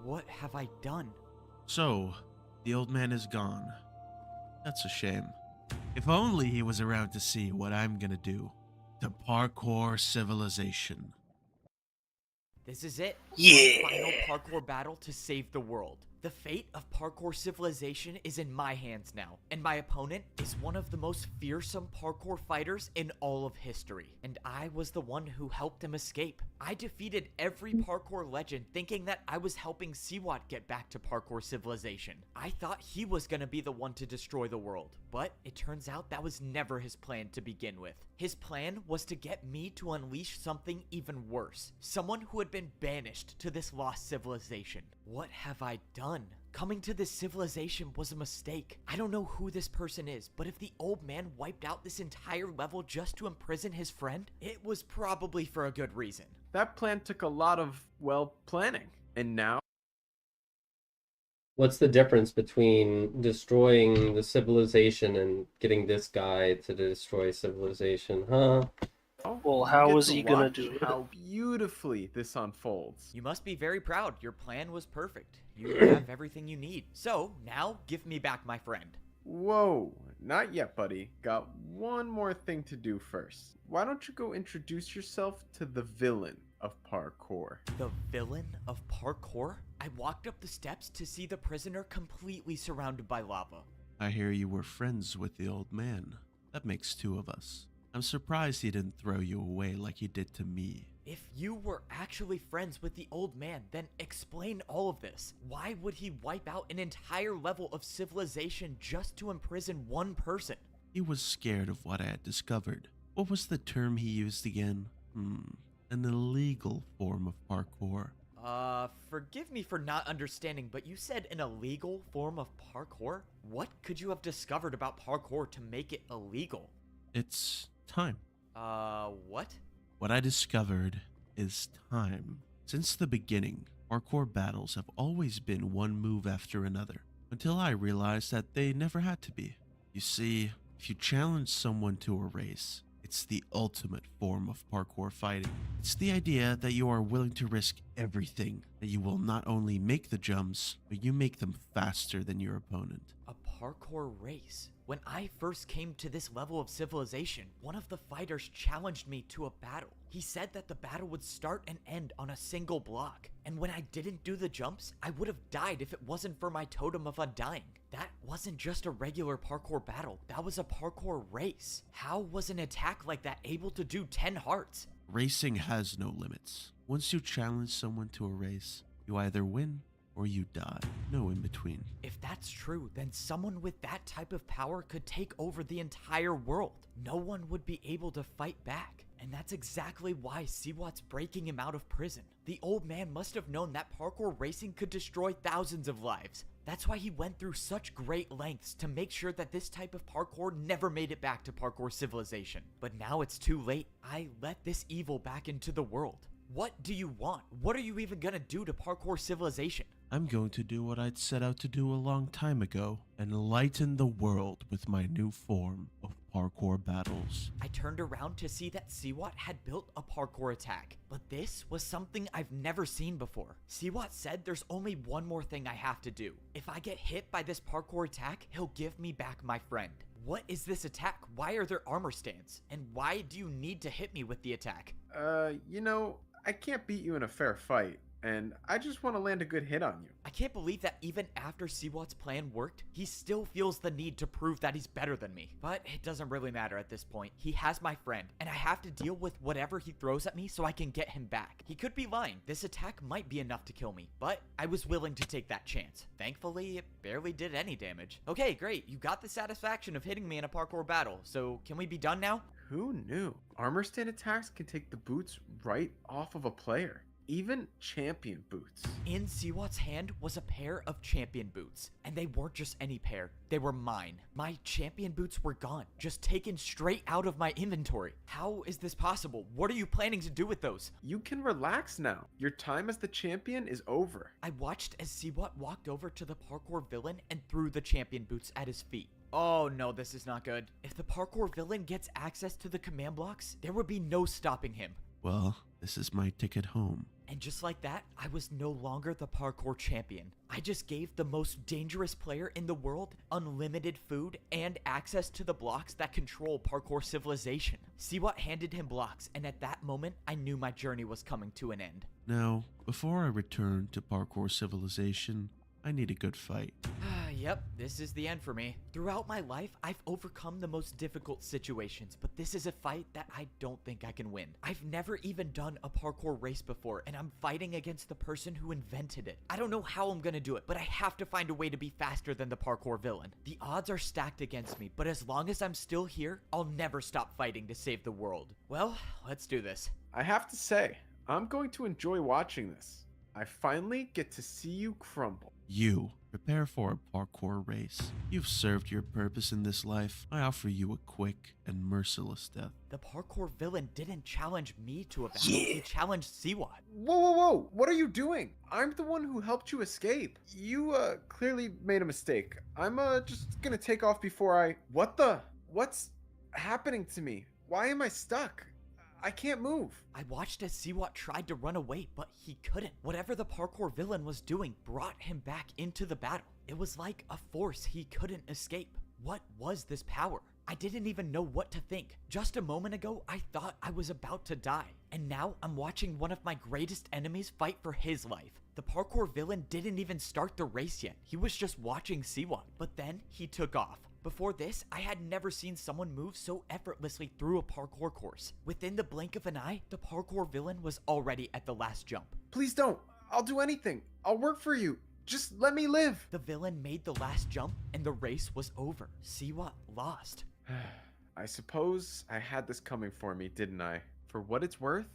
What have I done? So, the old man is gone. That's a shame. If only he was around to see what I'm gonna do to parkour civilization. This is it. Yeah. One final parkour battle to save the world. The fate of parkour civilization is in my hands now, and my opponent is one of the most fearsome parkour fighters in all of history, and I was the one who helped him escape. I defeated every parkour legend thinking that I was helping Siwat get back to parkour civilization. I thought he was gonna be the one to destroy the world, but it turns out that was never his plan to begin with. His plan was to get me to unleash something even worse, someone who had been banished to this lost civilization. What have I done? Coming to this civilization was a mistake. I don't know who this person is, but if the old man wiped out this entire level just to imprison his friend, it was probably for a good reason. That plan took a lot of, well, planning. And now? What's the difference between destroying the civilization and getting this guy to destroy civilization, huh? Well, how is he gonna do it? How beautifully this unfolds. You must be very proud. Your plan was perfect. You have everything you need. So, now, give me back my friend. Whoa, not yet, buddy. Got one more thing to do first. Why don't you go introduce yourself to the villain of parkour? The villain of parkour? I walked up the steps to see the prisoner completely surrounded by lava. I hear you were friends with the old man. That makes two of us. I'm surprised he didn't throw you away like he did to me. If you were actually friends with the old man, then explain all of this. Why would he wipe out an entire level of civilization just to imprison one person? He was scared of what I had discovered. What was the term he used again? An illegal form of parkour. Forgive me for not understanding, but you said an illegal form of parkour? What could you have discovered about parkour to make it illegal? It's time. What? What I discovered is time. Since the beginning, parkour battles have always been one move after another, until I realized that they never had to be. You see, if you challenge someone to a race, it's the ultimate form of parkour fighting. It's the idea that you are willing to risk everything, that you will not only make the jumps, but you make them faster than your opponent. A parkour race? When I first came to this level of civilization, one of the fighters challenged me to a battle. He said that the battle would start and end on a single block. And when I didn't do the jumps, I would have died if it wasn't for my totem of undying. That wasn't just a regular parkour battle, that was a parkour race. How was an attack like that able to do 10 hearts? Racing has no limits. Once you challenge someone to a race, you either win or you die. No in between. If that's true, then someone with that type of power could take over the entire world. No one would be able to fight back. And that's exactly why Siwat's breaking him out of prison. The old man must have known that parkour racing could destroy thousands of lives. That's why he went through such great lengths to make sure that this type of parkour never made it back to parkour civilization. But now it's too late. I let this evil back into the world. What do you want? What are you even gonna do to parkour civilization? I'm going to do what I'd set out to do a long time ago, enlighten the world with my new form of parkour battles. I turned around to see that Siwat had built a parkour attack, but this was something I've never seen before. Siwat said there's only one more thing I have to do. If I get hit by this parkour attack, he'll give me back my friend. What is this attack? Why are there armor stands? And why do you need to hit me with the attack? I can't beat you in a fair fight, and I just want to land a good hit on you. I can't believe that even after Siwat's plan worked, he still feels the need to prove that he's better than me. But it doesn't really matter at this point. He has my friend, and I have to deal with whatever he throws at me so I can get him back. He could be lying. This attack might be enough to kill me, but I was willing to take that chance. Thankfully, it barely did any damage. Okay, great. You got the satisfaction of hitting me in a parkour battle, so can we be done now? Who knew? Armor stand attacks can take the boots right off of a player. Even champion boots. In Siwat's hand was a pair of champion boots, and they weren't just any pair, they were mine. My champion boots were gone, just taken straight out of my inventory. How is this possible? What are you planning to do with those? You can relax now. Your time as the champion is over. I watched as Siwat walked over to the parkour villain and threw the champion boots at his feet. Oh no, this is not good. If the parkour villain gets access to the command blocks, there would be no stopping him. Well, this is my ticket home. And just like that, I was no longer the parkour champion. I just gave the most dangerous player in the world unlimited food and access to the blocks that control parkour civilization. Siwat handed him blocks, and at that moment, I knew my journey was coming to an end. Now, before I return to parkour civilization, I need a good fight. Yep, this is the end for me. Throughout my life, I've overcome the most difficult situations, but this is a fight that I don't think I can win. I've never even done a parkour race before, and I'm fighting against the person who invented it. I don't know how I'm gonna do it, but I have to find a way to be faster than the parkour villain. The odds are stacked against me, but as long as I'm still here, I'll never stop fighting to save the world. Well, let's do this. I have to say, I'm going to enjoy watching this. I finally get to see you crumble. You, prepare for a parkour race. You've served your purpose in this life. I offer you a quick and merciless death. The parkour villain didn't challenge me to a battle. He challenged Siwat. Whoa. What are you doing? I'm the one who helped you escape. You, clearly made a mistake. I'm, just gonna take off before I... What's happening to me? Why am I stuck? I can't move. I watched as Siwat tried to run away, but he couldn't. Whatever the parkour villain was doing brought him back into the battle. It was like a force he couldn't escape. What was this power? I didn't even know what to think. Just a moment ago, I thought I was about to die. And now I'm watching one of my greatest enemies fight for his life. The parkour villain didn't even start the race yet. He was just watching Siwat. But then he took off. Before this, I had never seen someone move so effortlessly through a parkour course. Within the blink of an eye, the parkour villain was already at the last jump. Please don't. I'll do anything. I'll work for you. Just let me live. The villain made the last jump and the race was over. Siwat lost. I suppose I had this coming for me, didn't I? For what it's worth,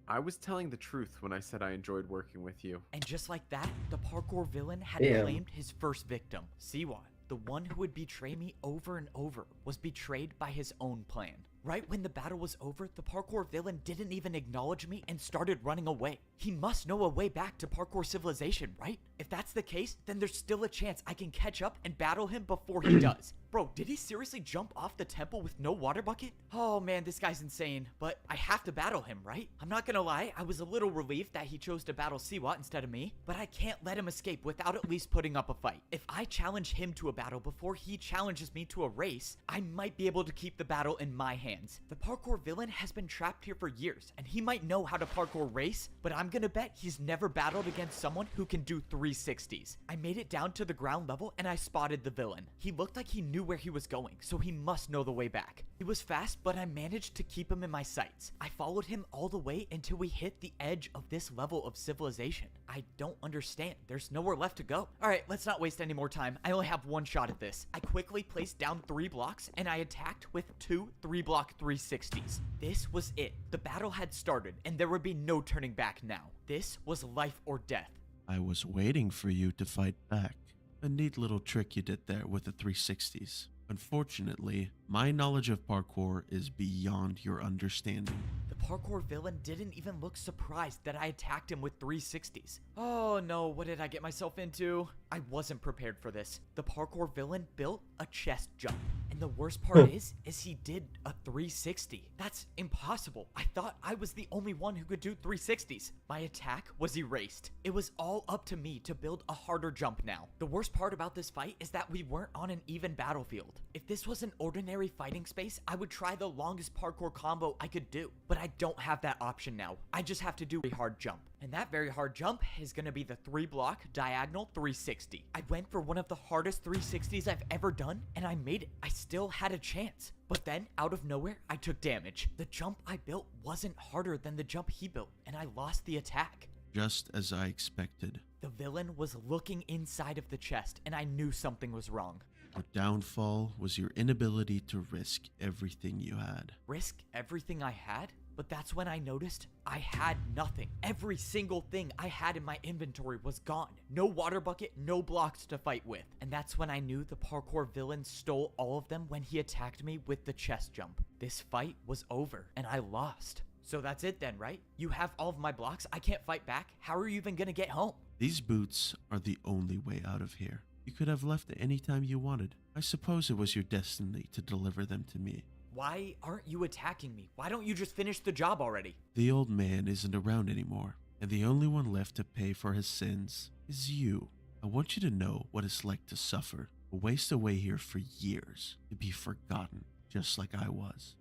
I was telling the truth when I said I enjoyed working with you. And just like that, the parkour villain had claimed his first victim. Siwat, the one who would betray me over and over, was betrayed by his own plan. Right when the battle was over, the parkour villain didn't even acknowledge me and started running away. He must know a way back to parkour civilization, right? If that's the case, then there's still a chance I can catch up and battle him before he does. Bro, did he seriously jump off the temple with no water bucket? Oh man, this guy's insane, but I have to battle him, right? I'm not gonna lie, I was a little relieved that he chose to battle Siwat instead of me, but I can't let him escape without at least putting up a fight. If I challenge him to a battle before he challenges me to a race, I might be able to keep the battle in my hands. The parkour villain has been trapped here for years, and he might know how to parkour race, but I'm gonna bet he's never battled against someone who can do 3 360s. I made it down to the ground level and I spotted the villain. He looked like he knew where he was going, so he must know the way back. He was fast, but I managed to keep him in my sights. I followed him all the way until we hit the edge of this level of civilization. I don't understand. There's nowhere left to go. Alright, let's not waste any more time. I only have one shot at this. I quickly placed down 3 blocks and I attacked with 2 3-block 360s. This was it. The battle had started and there would be no turning back now. This was life or death. I was waiting for you to fight back. A neat little trick you did there with the 360s. Unfortunately, my knowledge of parkour is beyond your understanding. The parkour villain didn't even look surprised that I attacked him with 360s. Oh no, what did I get myself into? I wasn't prepared for this. The parkour villain built a chest jump. And the worst part is he did a 360. That's impossible. I thought I was the only one who could do 360s. My attack was erased. It was all up to me to build a harder jump now. The worst part about this fight is that we weren't on an even battlefield. If this was an ordinary fighting space, I would try the longest parkour combo I could do. But I don't have that option now. I just have to do a hard jump. And that very hard jump is going to be the 3-block diagonal 360. I went for one of the hardest 360s I've ever done, and I made it. I still had a chance. But then, out of nowhere, I took damage. The jump I built wasn't harder than the jump he built, and I lost the attack. Just as I expected. The villain was looking inside of the chest, and I knew something was wrong. Your downfall was your inability to risk everything you had. Risk everything I had? But that's when I noticed I had nothing. Every single thing I had in my inventory was gone. No water bucket, no blocks to fight with. And that's when I knew the parkour villain stole all of them when he attacked me with the chest jump. This fight was over, and I lost. So that's it then, right? You have all of my blocks, I can't fight back. How are you even gonna get home? These boots are the only way out of here. You could have left at any time you wanted. I suppose it was your destiny to deliver them to me. Why aren't you attacking me? Why don't you just finish the job already? The old man isn't around anymore, and the only one left to pay for his sins is you. I want you to know what it's like to suffer, to waste away here for years, to be forgotten, just like I was.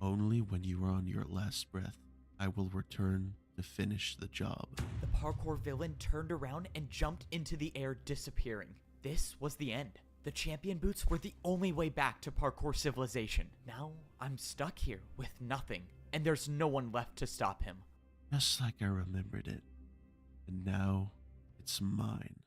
Only when you are on your last breath, I will return to finish the job. The parkour villain turned around and jumped into the air, disappearing. This was the end. The champion boots were the only way back to parkour civilization. Now, I'm stuck here with nothing, and there's no one left to stop him. Just like I remembered it. And now, it's mine.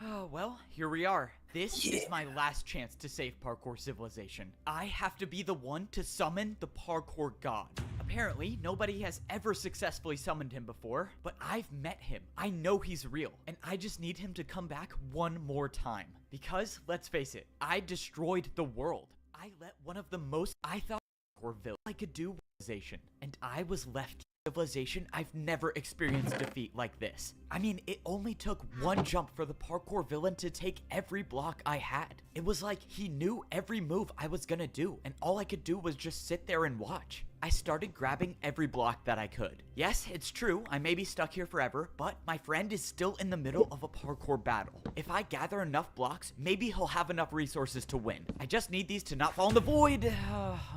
Oh, well, here we are. This is my last chance to save parkour civilization. I have to be the one to summon the parkour god. Apparently, nobody has ever successfully summoned him before, but I've met him. I know he's real, and I just need him to come back one more time. Because, let's face it, I destroyed the world. I let one of the most I thought parkour villain I could do civilization, and I was left civilization. I've never experienced defeat like this. I mean, it only took one jump for the parkour villain to take every block I had. It was like he knew every move I was gonna do, and all I could do was just sit there and watch. I started grabbing every block that I could. Yes, it's true, I may be stuck here forever, but my friend is still in the middle of a parkour battle. If I gather enough blocks, maybe he'll have enough resources to win. I just need these to not fall in the void.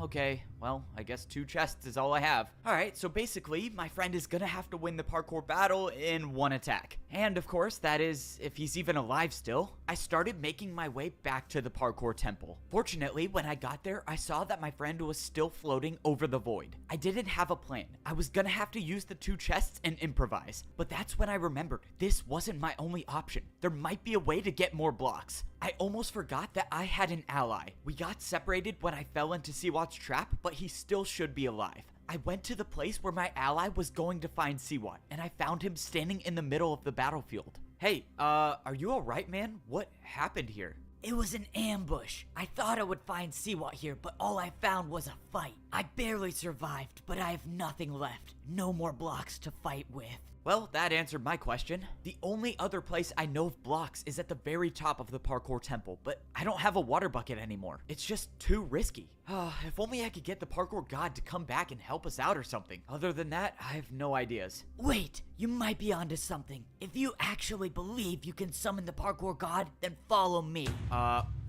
Okay, well, I guess 2 chests is all I have. Alright, so basically, my friend is gonna have to win the parkour battle in 1 attack. And of course, that is, if he's even alive still. I started making my way back to the parkour temple. Fortunately, when I got there, I saw that my friend was still floating over the void. I didn't have a plan. I was gonna have to use the 2 chests and improvise. But that's when I remembered this wasn't my only option. There might be a way to get more blocks. I almost forgot that I had an ally. We got separated when I fell into Siwat's trap, but he still should be alive. I went to the place where my ally was going to find Siwat, and I found him standing in the middle of the battlefield. Hey, are you alright, man? What happened here? It was an ambush. I thought I would find Siwat here, but all I found was a fight. I barely survived, but I have nothing left. No more blocks to fight with. Well, that answered my question. The only other place I know of blocks is at the very top of the parkour temple, but I don't have a water bucket anymore. It's just too risky. If only I could get the parkour god to come back and help us out or something. Other than that, I have no ideas. Wait, you might be onto something. If you actually believe you can summon the parkour god, then follow me.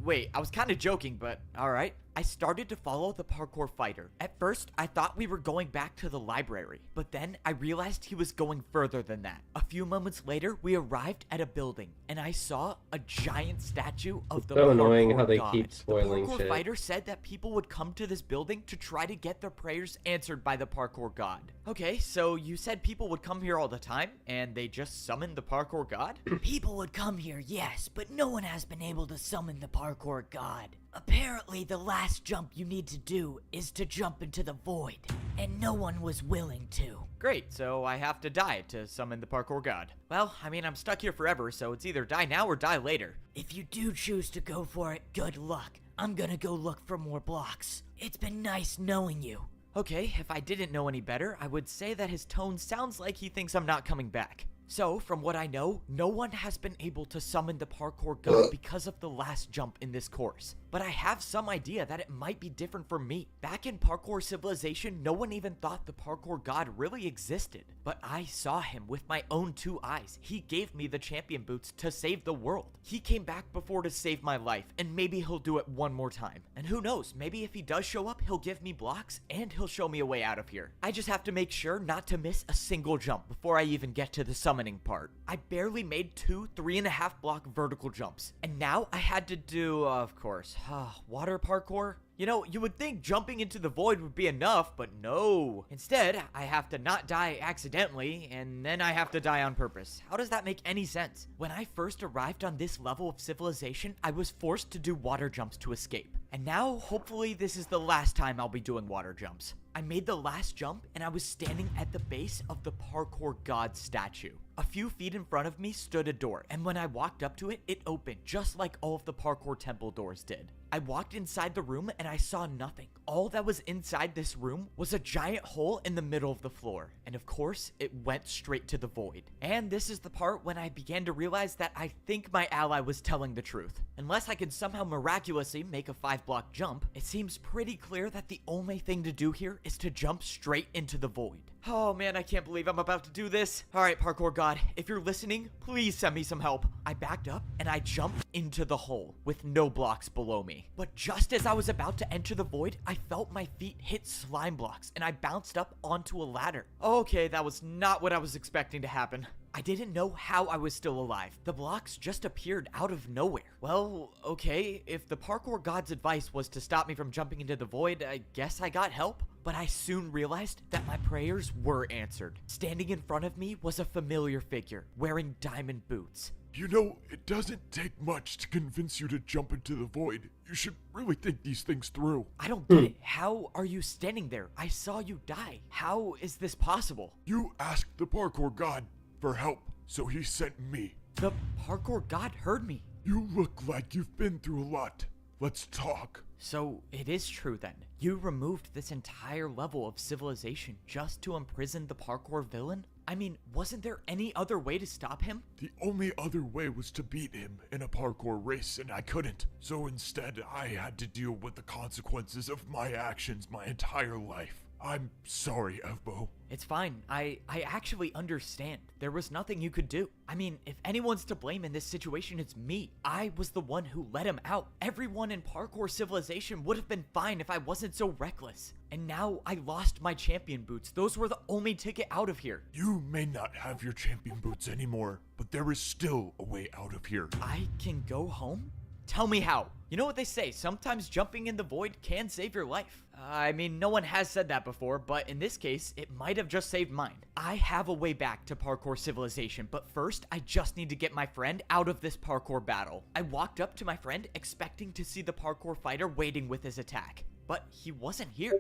wait, I was kind of joking, but alright. I started to follow the parkour fighter. At first, I thought we were going back to the library, but then I realized he was going further than that. A few moments later, we arrived at a building, and I saw a giant statue of the So annoying parkour how they god. keep spoiling The parkour shit. fighter said that people would come to this building to try to get their prayers answered by the parkour god. Okay, so you said people would come here all the time, and they just summoned the parkour god? People would come here, yes, but no one has been able to summon the parkour god. Apparently, the last jump you need to do is to jump into the void, and no one was willing to. Great, so I have to die to summon the parkour god. Well, I mean, I'm stuck here forever, so it's either die now or die later. If you do choose to go for it, good luck. I'm gonna go look for more blocks. It's been nice knowing you. Okay, if I didn't know any better, I would say that his tone sounds like he thinks I'm not coming back. So, from what I know, no one has been able to summon the parkour god because of the last jump in this course. But I have some idea that it might be different for me. Back in Parkour Civilization, no one even thought the parkour god really existed. But I saw him with my own 2 eyes. He gave me the champion boots to save the world. He came back before to save my life, and maybe he'll do it one more time. And who knows, maybe if he does show up, he'll give me blocks, and he'll show me a way out of here. I just have to make sure not to miss a single jump before I even get to the summoning part. I barely made 2 3.5 block vertical jumps, and now I had to do, of course, water parkour. You know, you would think jumping into the void would be enough, but no. Instead, I have to not die accidentally, and then I have to die on purpose. How does that make any sense? When I first arrived on this level of civilization, I was forced to do water jumps to escape. And now, hopefully, this is the last time I'll be doing water jumps. I made the last jump, and I was standing at the base of the parkour god statue. A few feet in front of me stood a door, and when I walked up to it, it opened, just like all of the parkour temple doors did. I walked inside the room, and I saw nothing. All that was inside this room was a giant hole in the middle of the floor, and of course, it went straight to the void. And this is the part when I began to realize that I think my ally was telling the truth. Unless I could somehow miraculously make a 5-block jump, it seems pretty clear that the only thing to do here is to jump straight into the void. Oh man, I can't believe I'm about to do this. Alright, parkour god, if you're listening, please send me some help. I backed up and I jumped into the hole with no blocks below me. But just as I was about to enter the void, I felt my feet hit slime blocks and I bounced up onto a ladder. Okay, that was not what I was expecting to happen. I didn't know how I was still alive. The blocks just appeared out of nowhere. Well, okay, if the parkour god's advice was to stop me from jumping into the void, I guess I got help. But I soon realized that my prayers were answered. Standing in front of me was a familiar figure, wearing diamond boots. You know, it doesn't take much to convince you to jump into the void. You should really think these things through. I don't get it. How are you standing there? I saw you die. How is this possible? You asked the parkour god for help, so he sent me. The parkour god heard me. You look like you've been through a lot. Let's talk. So it is true then. You removed this entire level of civilization just to imprison the parkour villain? I mean, wasn't there any other way to stop him? The only other way was to beat him in a parkour race, and I couldn't. So instead, I had to deal with the consequences of my actions my entire life. I'm sorry, Evbo. It's fine. I actually understand. There was nothing you could do. I mean, if anyone's to blame in this situation, it's me. I was the one who let him out. Everyone in parkour civilization would have been fine if I wasn't so reckless. And now I lost my champion boots. Those were the only ticket out of here. You may not have your champion boots anymore, but there is still a way out of here. I can go home? Tell me how. You know what they say, sometimes jumping in the void can save your life. I mean, no one has said that before, but in this case, it might have just saved mine. I have a way back to parkour civilization, but first, I just need to get my friend out of this parkour battle. I walked up to my friend, expecting to see the parkour fighter waiting with his attack. But he wasn't here.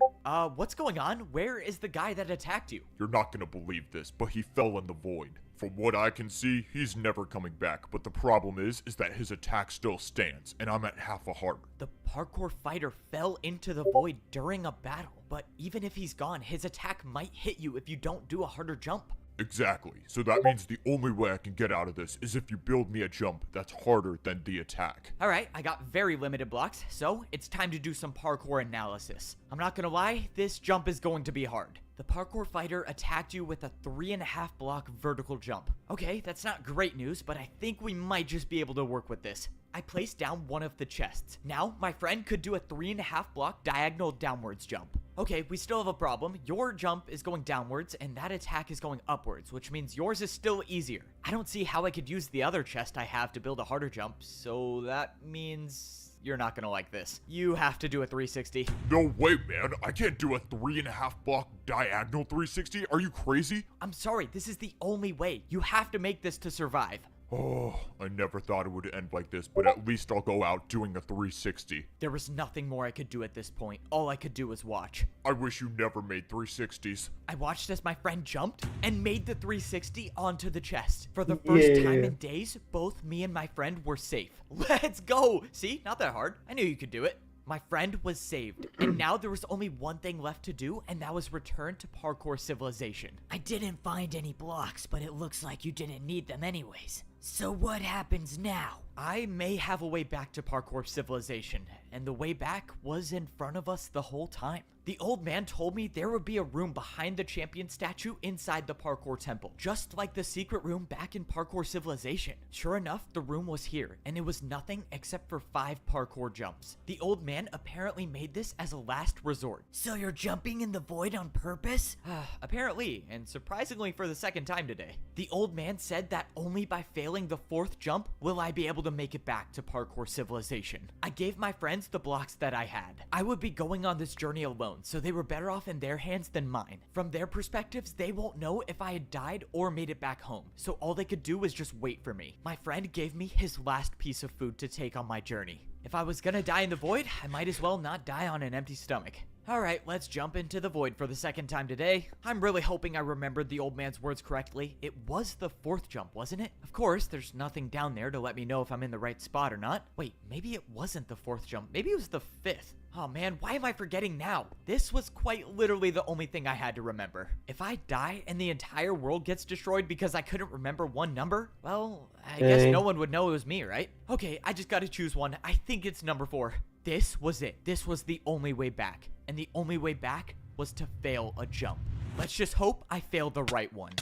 What's going on? Where is the guy that attacked you? You're not gonna believe this, but he fell in the void. From what I can see, he's never coming back, but the problem is that his attack still stands, and I'm at half a heart. The parkour fighter fell into the void during a battle, but even if he's gone, his attack might hit you if you don't do a harder jump. Exactly. So that means the only way I can get out of this is if you build me a jump that's harder than the attack. Alright, I got very limited blocks, so it's time to do some parkour analysis. I'm not gonna lie, this jump is going to be hard. The parkour fighter attacked you with a 3.5 block vertical jump. Okay, that's not great news, but I think we might just be able to work with this. I placed down one of the chests. Now, my friend could do a 3.5 block diagonal downwards jump. Okay, we still have a problem. Your jump is going downwards, and that attack is going upwards, which means yours is still easier. I don't see how I could use the other chest I have to build a harder jump, so that means you're not gonna like this. You have to do a 360. No way, man. I can't do a 3.5 block diagonal 360. Are you crazy? I'm sorry, this is the only way. You have to make this to survive. Oh, I never thought it would end like this, but at least I'll go out doing a 360. There was nothing more I could do at this point. All I could do was watch. I wish you never made 360s. I watched as my friend jumped and made the 360 onto the chest. For the first time in days, both me and my friend were safe. Let's go! See? Not that hard. I knew you could do it. My friend was saved, and now there was only one thing left to do, and that was return to parkour civilization. I didn't find any blocks, but it looks like you didn't need them anyways. So what happens now? I may have a way back to parkour civilization, and the way back was in front of us the whole time. The old man told me there would be a room behind the champion statue inside the parkour temple, just like the secret room back in parkour civilization. Sure enough, the room was here, and it was nothing except for 5 parkour jumps. The old man apparently made this as a last resort. So you're jumping in the void on purpose? Apparently, and surprisingly for the second time today. The old man said that only by failing the 4th jump will I be able to make it back to parkour civilization. I gave my friends the blocks that I had. I would be going on this journey alone, so they were better off in their hands than mine. From their perspectives, they won't know if I had died or made it back home, so all they could do was just wait for me. My friend gave me his last piece of food to take on my journey. If I was gonna die in the void, I might as well not die on an empty stomach. Alright, let's jump into the void for the second time today. I'm really hoping I remembered the old man's words correctly. It was the 4th jump, wasn't it? Of course, there's nothing down there to let me know if I'm in the right spot or not. Wait, maybe it wasn't the 4th jump. Maybe it was the 5th. Oh man, why am I forgetting now? This was quite literally the only thing I had to remember. If I die and the entire world gets destroyed because I couldn't remember one number, well, I guess no one would know it was me, right? Okay, I just gotta choose one. I think it's number 4. This was it. This was the only way back. And the only way back was to fail a jump. Let's just hope I failed the right one.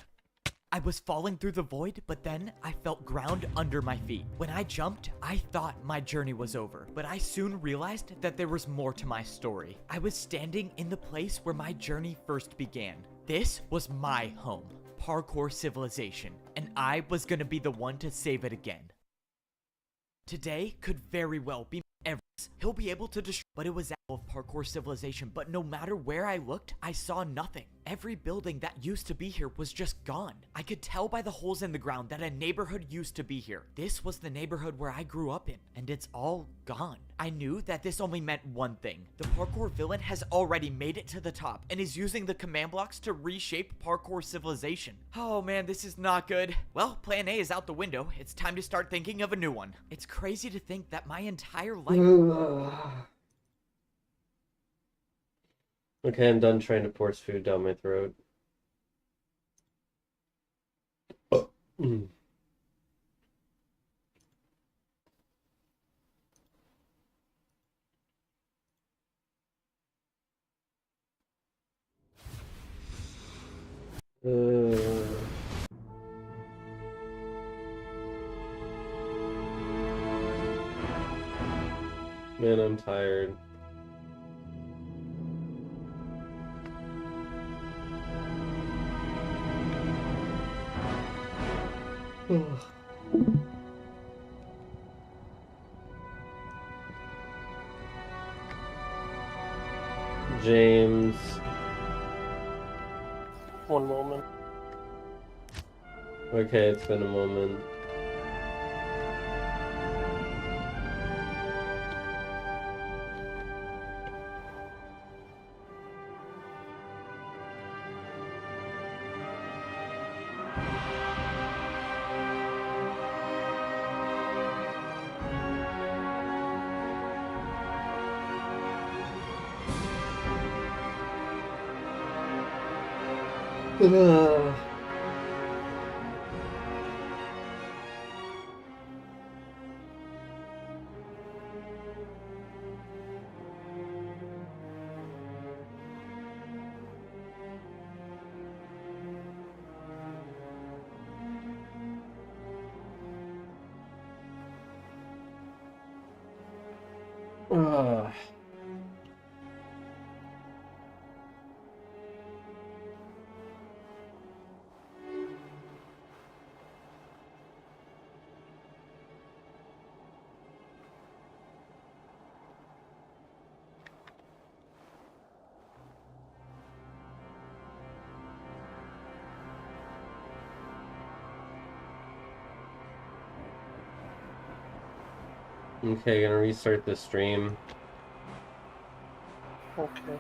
I was falling through the void, but then I felt ground under my feet. When I jumped, I thought my journey was over, but I soon realized that there was more to my story. I was standing in the place where my journey first began. This was my home, parkour civilization, and I was gonna be the one to save it again. Today could very well be he'll be able to destroy, but it was out of parkour civilization. But no matter where I looked, I saw nothing. Every building that used to be here was just gone. I could tell by the holes in the ground that a neighborhood used to be here. This was the neighborhood where I grew up in, and it's all gone. I knew that this only meant one thing. The parkour villain has already made it to the top and is using the command blocks to reshape parkour civilization. Oh man, this is not good. Well, plan A is out the window. It's time to start thinking of a new one. It's crazy to think that my entire life... Okay, I'm done trying to force food down my throat. Man, I'm tired. James. One moment. Okay, it's been a moment. Okay, gonna restart the stream. Okay.